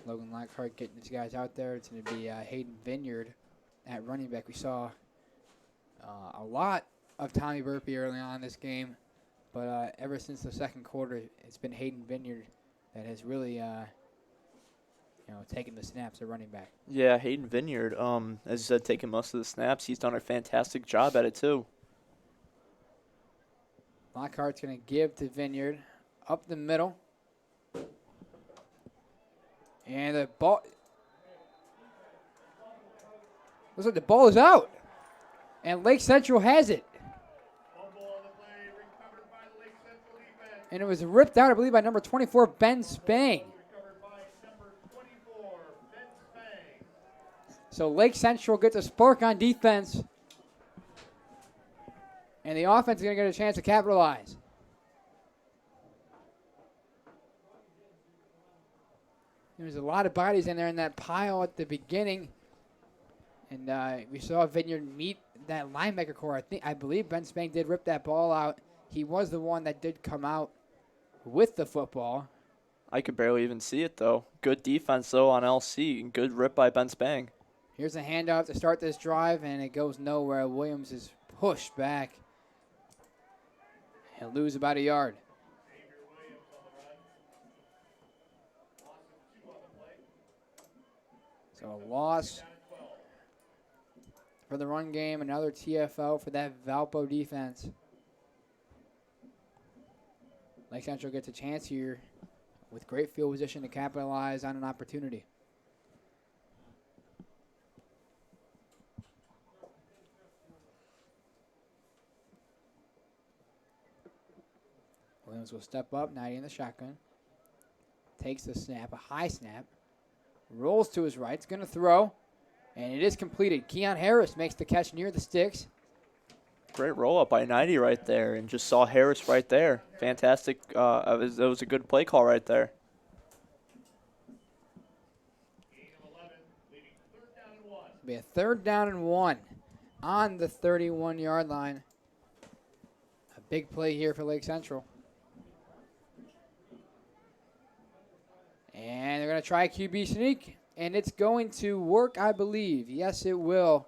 Logan Lockhart getting these guys out there. It's going to be Hayden Vineyard at running back. We saw a lot of Tommy Burpee early on in this game, but ever since the 2nd quarter, it's been Hayden Vineyard that has really, taken the snaps at running back. Yeah, Hayden Vineyard, as you said, taking most of the snaps. He's done a fantastic job at it, too. Lockhart's going to give to Vineyard up the middle. And the ball. Looks like the ball is out. And Lake Central has it. Fumble on the play, recovered by the Lake Central defense. And it was ripped out, I believe, by number 24, Ben Spang. Recovered by number 24, Ben Spang. So Lake Central gets a spark on defense. And the offense is going to get a chance to capitalize. There's a lot of bodies in there in that pile at the beginning. And we saw Vineyard meet that linebacker core. I believe Ben Spang did rip that ball out. He was the one that did come out with the football. I could barely even see it, though. Good defense, though, on LC. And good rip by Ben Spang. Here's a handoff to start this drive, and it goes nowhere. Williams is pushed back. He'll lose about a yard. Avery Williams on the run. Loss of 2 on the play. So a loss Down at 12. for the run game. Another TFL for that Valpo defense. Lake Central gets a chance here with great field position to capitalize on an opportunity. Williams will step up, 90 in the shotgun. Takes the snap, a high snap. Rolls to his right, it's going to throw. And it is completed. Keon Harris makes the catch near the sticks. Great roll-up by 90 right there, and just saw Harris right there. Fantastic. It was a good play call right there. be a 3rd down and 1 on the 31-yard line. A big play here for Lake Central. And they're going to try a QB sneak. And it's going to work, I believe. Yes, it will.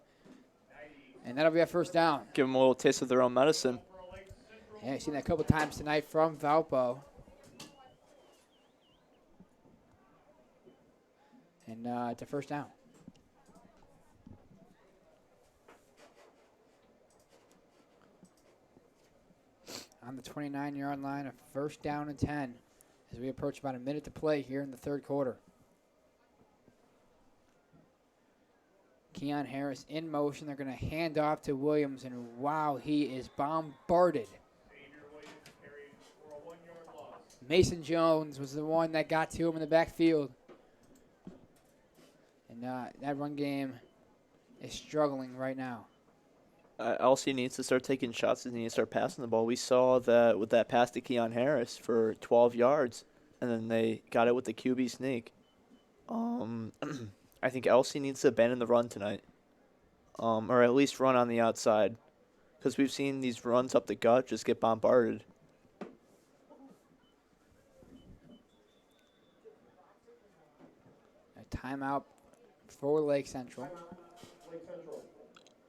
And that'll be a 1st down. Give them a little taste of their own medicine. Yeah, I've seen that a couple times tonight from Valpo. And it's a 1st down. On the 29-yard line, a 1st down and 10 as we approach about a minute to play here in the 3rd quarter. Keon Harris in motion. They're going to hand off to Williams, and wow, he is bombarded. Mason Jones was the one that got to him in the backfield. And that run game is struggling right now. LC needs to start taking shots and needs to start passing the ball. We saw that with that pass to Keon Harris for 12 yards, and then they got it with the QB sneak. I think LC needs to abandon the run tonight, or at least run on the outside, because we've seen these runs up the gut just get bombarded. A timeout for Lake Central. Lake Central.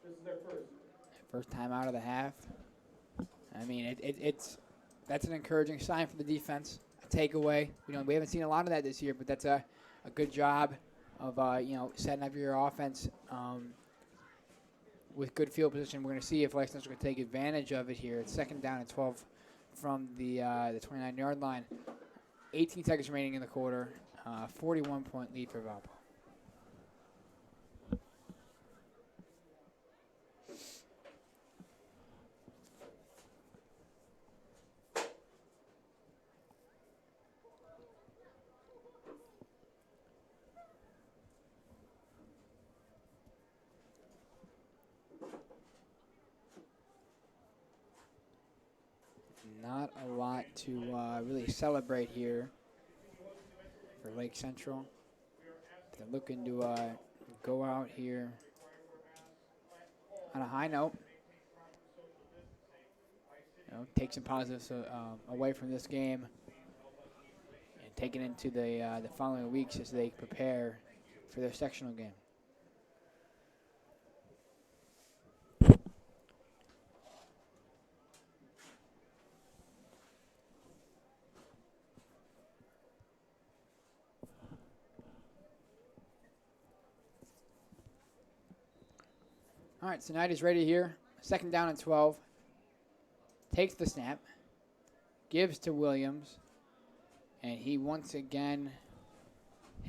This is their first. First time out of the half. I mean, that's an encouraging sign for the defense. A takeaway. We haven't seen a lot of that this year, but that's a good job of setting up your offense with good field position. We're going to see if Lake Central can take advantage of it here. It's 2nd down and 12 from the 29-yard line. 18 seconds remaining in the quarter. 41-point lead for Valpo. Not a lot to really celebrate here for Lake Central. They're looking to go out here on a high note. Take some positives away from this game and take it into the following weeks as they prepare for their sectional game. All right, so Knight is ready here. 2nd down and 12. Takes the snap. Gives to Williams. And he once again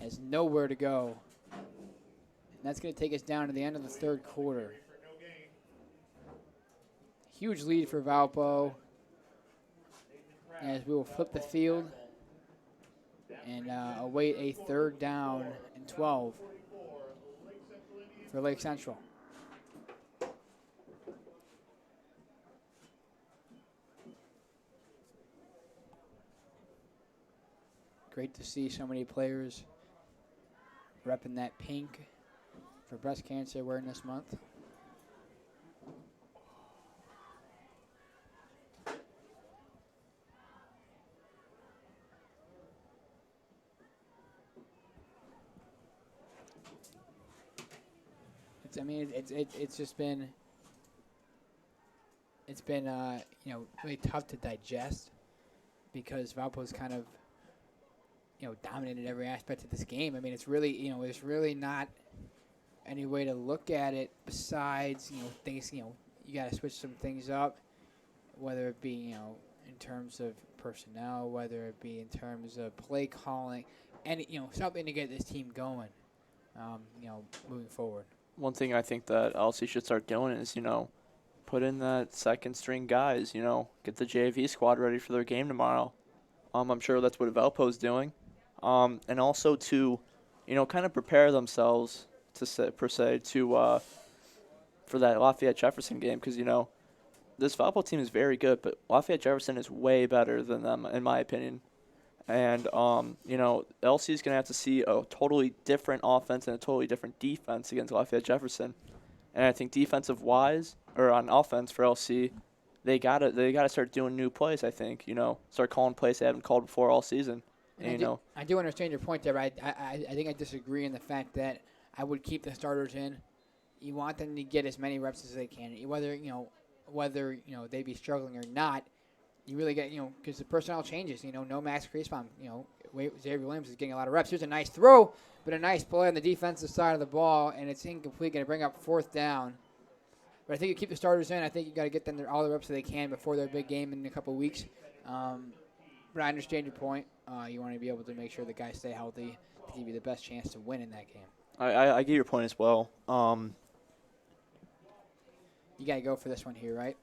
has nowhere to go. And that's going to take us down to the end of the 3rd quarter. Huge lead for Valpo as we will flip the field and await a 3rd down and 12 for Lake Central. Great to see so many players repping that pink for Breast Cancer Awareness Month. It's just been really tough to digest because Valpo's kind of dominated every aspect of this game. I mean, it's really there's really not any way to look at it besides things you got to switch some things up, whether it be in terms of personnel, whether it be in terms of play calling, and something to get this team going, moving forward. One thing I think that LC should start doing is, put in that 2nd string guys, get the JV squad ready for their game tomorrow. I'm sure that's what Valpo's doing. And also to, kind of prepare themselves for that Lafayette Jefferson game because, this Valpo team is very good, but Lafayette Jefferson is way better than them, in my opinion. And, you know, LC is going to have to see a totally different offense and a totally different defense against Lafayette Jefferson. And I think defensive-wise, or on offense for LC, they gotta start doing new plays, I think. You know, start calling plays they haven't called before all season. And, I do understand your point there, but I think I disagree in the fact that I would keep the starters in. You want them to get as many reps as they can, whether they be struggling or not. You really get, because the personnel changes. No Max Creasbaum. Avery Williams is getting a lot of reps. Here's a nice throw, but a nice play on the defensive side of the ball, and it's incomplete. Going to bring up 4th down. But I think you keep the starters in. I think you got to get them all the reps that they can before their big game in a couple of weeks. But I understand your point. You want to be able to make sure the guys stay healthy to give you the best chance to win in that game. I get your point as well. You got to go for this one here, right?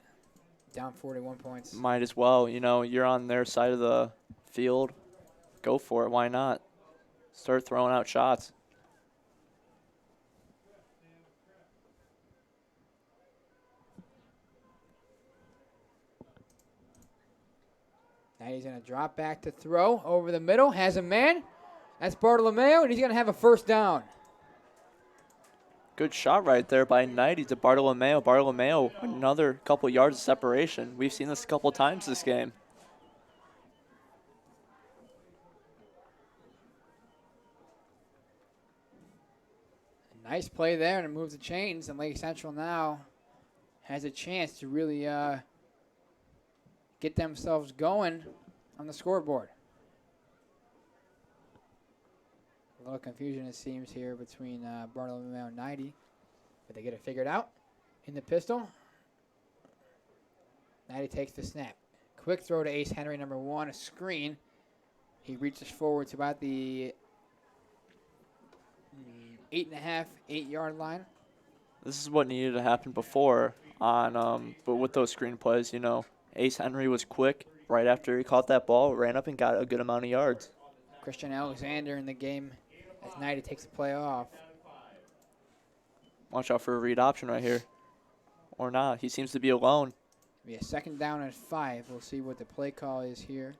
Down 41 points. Might as well. You're on their side of the field. Go for it. Why not? Start throwing out shots. Now he's going to drop back to throw over the middle. Has a man. That's Bartolomeo, and he's going to have a 1st down. Good shot right there by 90 to Bartolomeo. Bartolomeo, another couple yards of separation. We've seen this a couple times this game. A nice play there, and it moves the chains, and Lake Central now has a chance to really get themselves going on the scoreboard. A little confusion, it seems, here between Bartolomeo and 90. But they get it figured out in the pistol. 90 takes the snap. Quick throw to Ace Henry, number 1, a screen. He reaches forward to about the 8.5-8-yard line. This is what needed to happen before on, but with those screen plays, Ace Henry was quick right after he caught that ball, ran up and got a good amount of yards. Christian Alexander in the game as 90 takes the play off. Watch out for a read option right here. Or not. He seems to be alone. Be a 2nd down and 5. We'll see what the play call is here.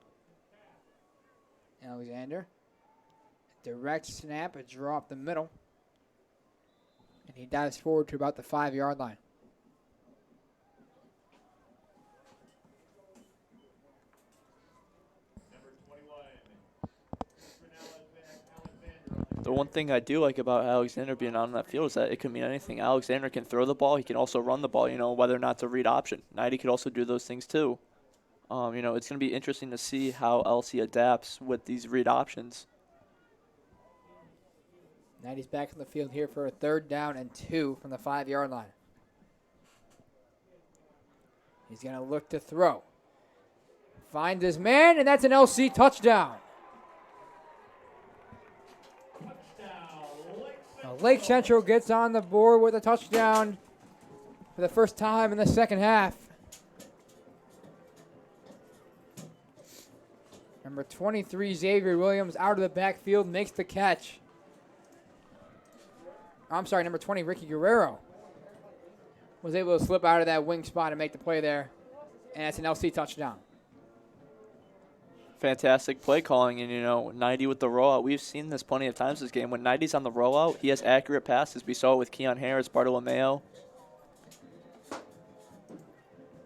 Alexander. Direct snap, a draw up the middle. And he dives forward to about the 5-yard line. The one thing I do like about Alexander being on that field is that it could mean anything. Alexander can throw the ball. He can also run the ball, whether or not it's a read option. 90 could also do those things too. It's going to be interesting to see how LC adapts with these read options. 90's back on the field here for a 3rd down and 2 from the 5-yard line. He's going to look to throw. Finds his man, and that's an LC touchdown. Lake Central gets on the board with a touchdown for the first time in the 2nd half. Number 23, Avery Williams, out of the backfield, makes the catch. I'm sorry, number 20, Ricky Guerrero, was able to slip out of that wing spot and make the play there. And that's an LC touchdown. Fantastic play calling, and 90 with the rollout. We've seen this plenty of times this game. When 90's on the rollout, he has accurate passes. We saw it with Keon Harris, Bartolomeo.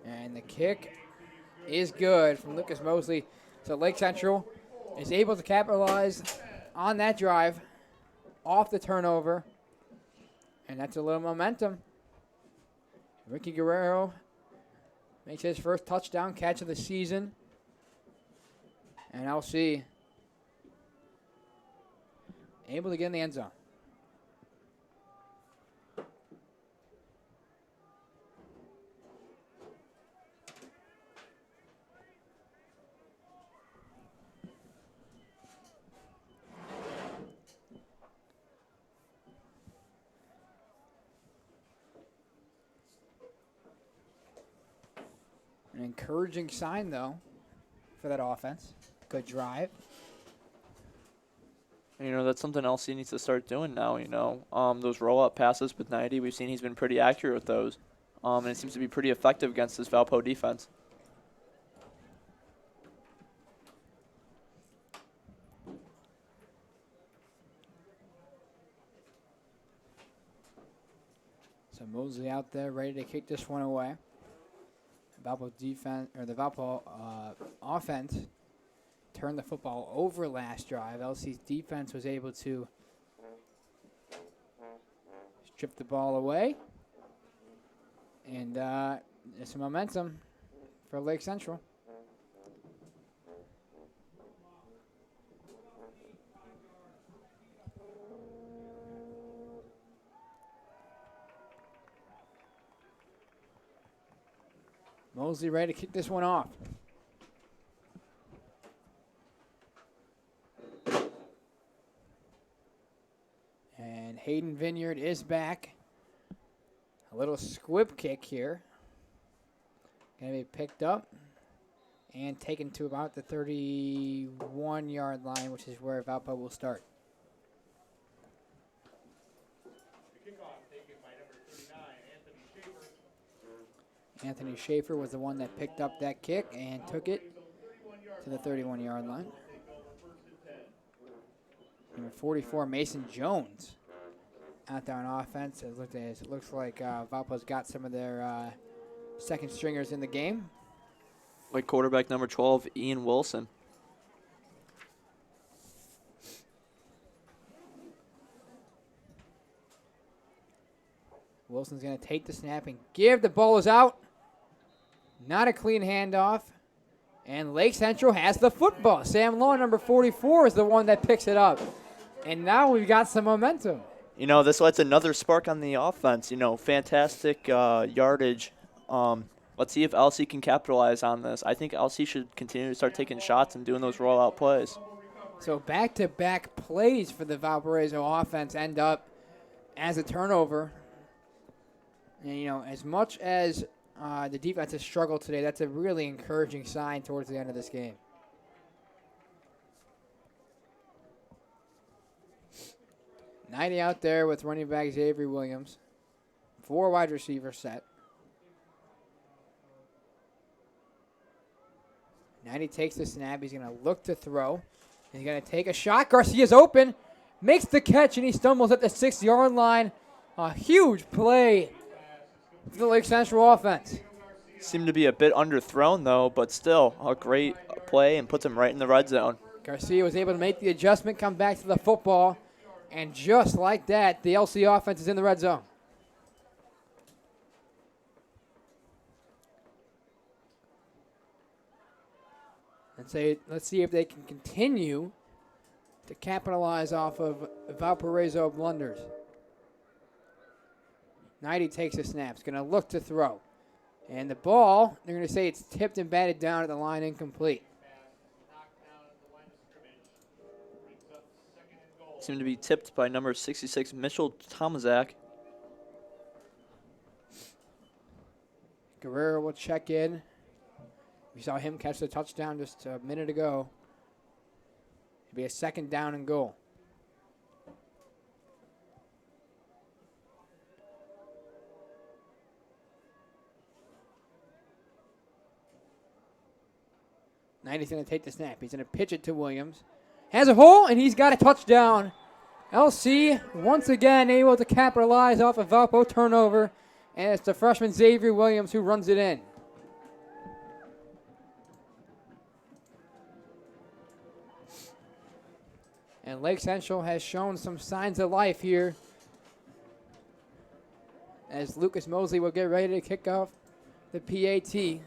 And the kick is good from Lucas Mosley. So Lake Central is able to capitalize on that drive off the turnover. And that's a little momentum. Ricky Guerrero makes his first touchdown catch of the season. And LC able to get in the end zone. An encouraging sign, though, for that offense. Good drive. That's something else he needs to start doing now, Those roll-up passes with 90, we've seen he's been pretty accurate with those. And it seems to be pretty effective against this Valpo defense. So Mosley out there ready to kick this one away. Valpo defense, or the Valpo offense turned the football over last drive. LC's defense was able to strip the ball away. And there's some momentum for Lake Central. Mosley ready to kick this one off. And Hayden Vineyard is back. A little squib kick here. Going to be picked up and taken to about the 31-yard line, which is where Valpo will start. The kickoff taken by number 39, Anthony Schaefer. Anthony Schaefer was the one that picked up that kick and took it to the 31-yard line. Number 44, Mason Jones, out there on offense. It looks like Valpo's got some of their second stringers in the game. Like quarterback number 12, Ian Wilson. Wilson's going to take the snap and give. The ball is out. Not a clean handoff. And Lake Central has the football. Sam Law, number 44, is the one that picks it up. And now we've got some momentum. You know, this lets another spark on the offense. You know, fantastic yardage. Let's see if LC can capitalize on this. I think LC should continue to start taking shots and doing those rollout plays. So back-to-back plays for the Valparaiso offense end up as a turnover. And, you know, as much as the defense has struggled today, that's a really encouraging sign towards the end of this game. Knighty out there with running back Avery Williams. 4 wide receivers set. Knighty takes the snap. He's going to look to throw. He's going to take a shot. Garcia's open. Makes the catch, and he stumbles at the 6-yard line. A huge play for the Lake Central offense. Seemed to be a bit underthrown, though, but still a great play and puts him right in the red zone. Garcia was able to make the adjustment, come back to the football, and just like that, the LC offense is in the red zone. Let's see if they can continue to capitalize off of Valparaiso blunders. Knighty takes the snap. He's going to look to throw. And the ball, they're going to say it's tipped and batted down at the line, incomplete. Seemed to be tipped by number 66, Mitchell Tomaszak. Guerrero will check in. We saw him catch the touchdown just a minute ago. It'll be a 2nd down and goal. Knighty's going to take the snap. He's going to pitch it to Williams. Has a hole, and he's got a touchdown. LC, once again, able to capitalize off a Valpo turnover, and it's the freshman Xavier Williams who runs it in. And Lake Central has shown some signs of life here as Lucas Mosley will get ready to kick off the PAT.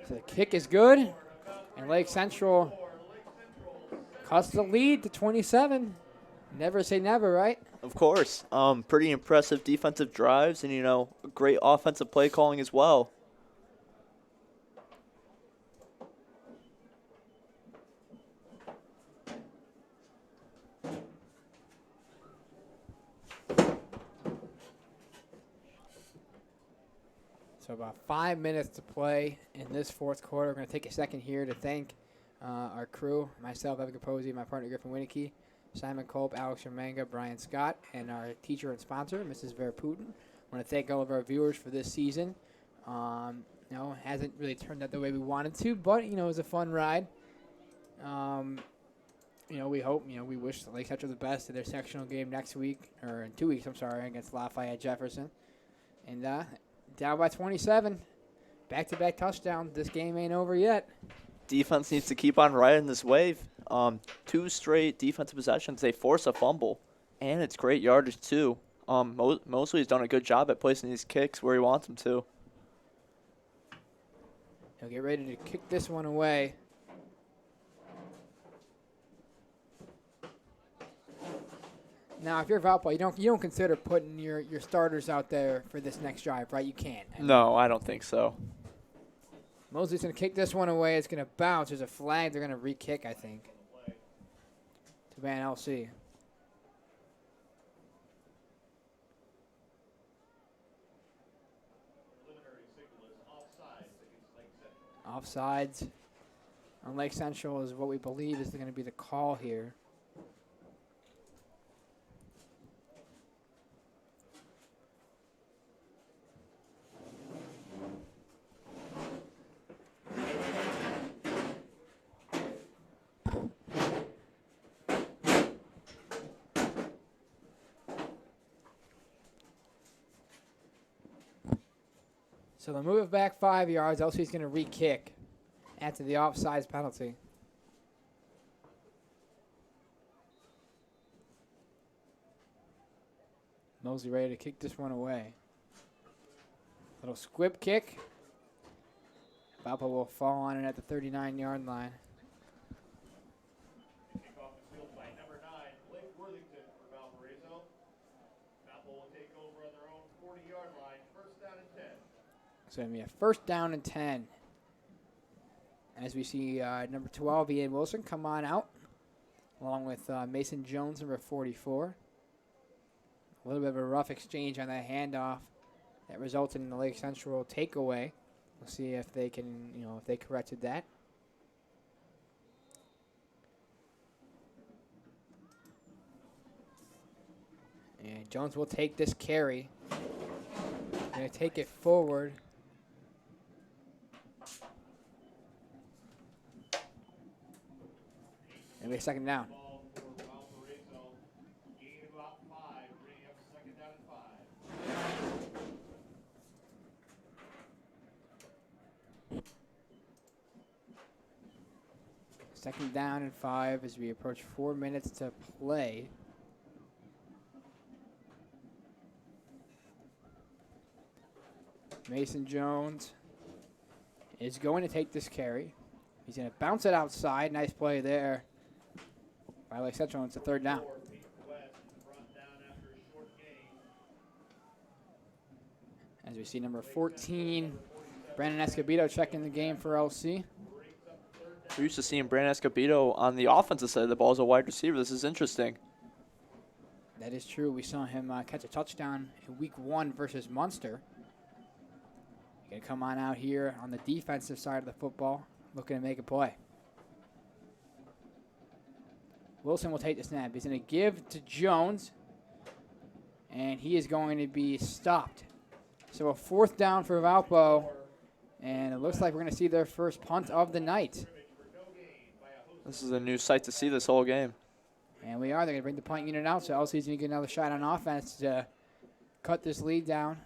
So the kick is good, and Lake Central cuts the lead to 27. Never say never, right? Of course. Pretty impressive defensive drives and, you know, great offensive play calling as well. So about 5 minutes to play in this 4th quarter. We're going to take a second here to thank our crew, myself, Avery Caposey, my partner Griffin Winiecki, Simon Culp, Alex Remmenga, Brian Scott, and our teacher and sponsor, Mrs. Vera Putin. I want to thank all of our viewers for this season. Hasn't really turned out the way we wanted to, but, it was a fun ride. We hope, we wish the Lake Central the best at their sectional game next week, or in 2 weeks, I'm sorry, against Lafayette Jefferson. And down by 27, back-to-back touchdowns. This game ain't over yet. Defense needs to keep on riding this wave. 2 straight defensive possessions. They force a fumble, and it's great yardage, too. Mosley's done a good job at placing these kicks where he wants them to. He'll get ready to kick this one away. Now, if you're Valpo, you don't consider putting your starters out there for this next drive, right? You can't. No, I don't think so. Mosley's going to kick this one away. It's going to bounce. There's a flag. They're going to re-kick, I think, to Van LC. Offsides on Lake Central is what we believe is going to be the call here. So they'll move it back 5 yards. LC's going to re-kick after the offsides penalty. Mosley ready to kick this one away. Little squib kick. Valpo will fall on it at the 39-yard line. Kickoff is fielded by number 9, Blake Worthington for Valparaiso. Valpo will take over on their own 40-yard line, first down and 10. It's going to be a first down and 10. As we see number 12, Ian Wilson, come on out, along with Mason Jones, number 44. A little bit of a rough exchange on that handoff that resulted in the Lake Central takeaway. We'll see if they can, if they corrected that. And Jones will take this carry. Going to take it forward. And we second down. Ball for Valparaiso. Gain of about 5, bringing up second down and 5. Second down and 5 as we approach 4 minutes to play. Mason Jones is going to take this carry. He's going to bounce it outside. Nice play there by Lake Central. It's a third down. As we see number 14, Brandon Escobedo checking the game for LC. We're used to seeing Brandon Escobedo on the offensive side of the ball as a wide receiver. This is interesting. That is true. We saw him catch a touchdown in week 1 versus Munster. Going to come on out here on the defensive side of the football, looking to make a play. Wilson will take the snap. He's going to give to Jones, and he is going to be stopped. So a fourth down for Valpo, and it looks like we're going to see their first punt of the night. This is a new sight to see this whole game. And we are. They're going to bring the punt unit out, so LC's going to get another shot on offense to cut this lead down.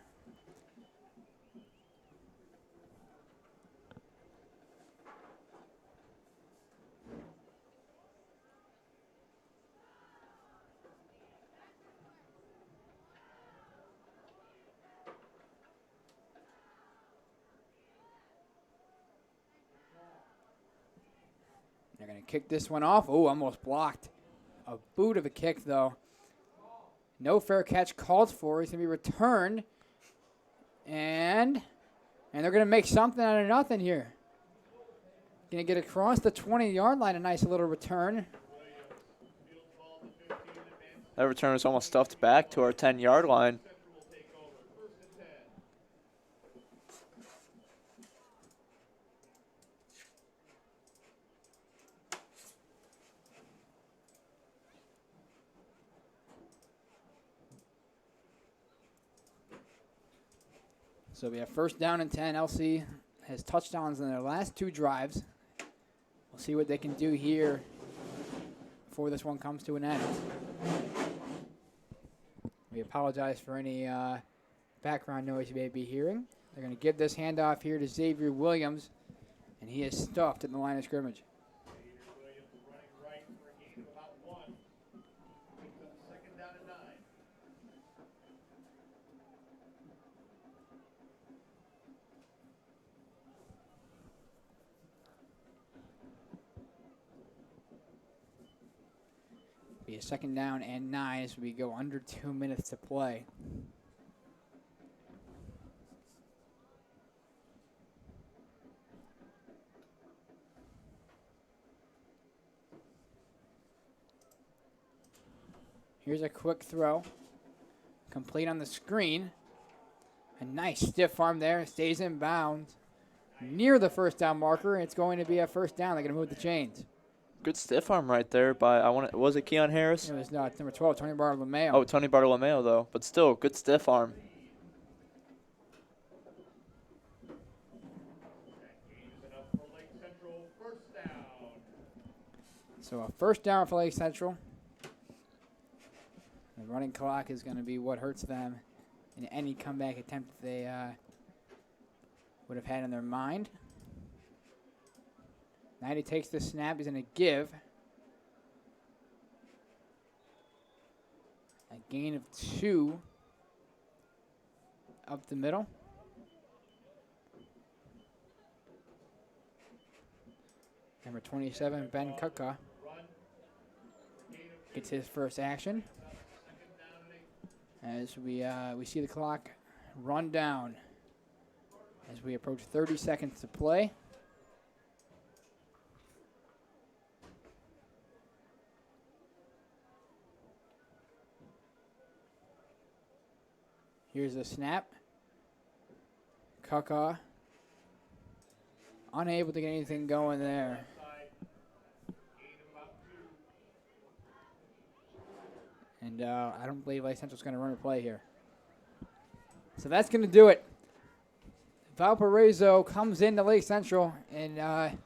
They're going to kick this one off. Oh, almost blocked. A boot of a kick, though. No fair catch called for. He's going to be returned. And they're going to make something out of nothing here. Going to get across the 20-yard line. A nice little return. That return was almost stuffed back to our 10-yard line. So we have first down and 10. LC has touchdowns in their last 2 drives. We'll see what they can do here before this one comes to an end. We apologize for any background noise you may be hearing. They're going to give this handoff here to Avery Williams, and he is stuffed at the line of scrimmage. Williams running right for a gain of about 1. Picks up second down and 9. Be a second down and 9 as we go under 2 minutes to play. Here's a quick throw. Complete on the screen. A nice stiff arm there. Stays in bounds. Near the first down marker. It's going to be a first down. They're going to move the chains. Good stiff arm right there by, was it Keon Harris? It was number 12, Tony Bartolomeo. Oh, Tony Bartolomeo, though. But still, good stiff arm. So a first down for Lake Central. The running clock is going to be what hurts them in any comeback attempt that they would have had in their mind. 90 takes the snap. He's going to give. A gain of 2 up the middle. Number 27, Ben Kuka, gets his first action. As we see the clock run down as we approach 30 seconds to play. Here's the snap. Kuka unable to get anything going there. And I don't believe Lake Central's going to run a play here. So that's going to do it. Valparaiso comes into Lake Central and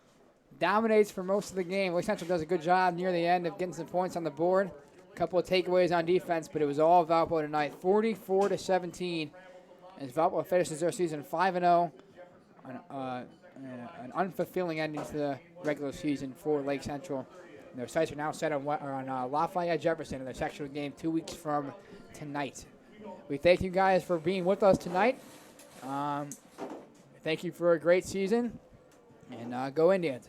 dominates for most of the game. Lake Central does a good job near the end of getting some points on the board. A couple of takeaways on defense, but it was all Valpo tonight. 44-17 as Valpo finishes their season 5-0. An unfulfilling ending to the regular season for Lake Central. Their sights are now set on Lafayette Jefferson in their sectional game 2 weeks from tonight. We thank you guys for being with us tonight. Thank you for a great season, and go Indians.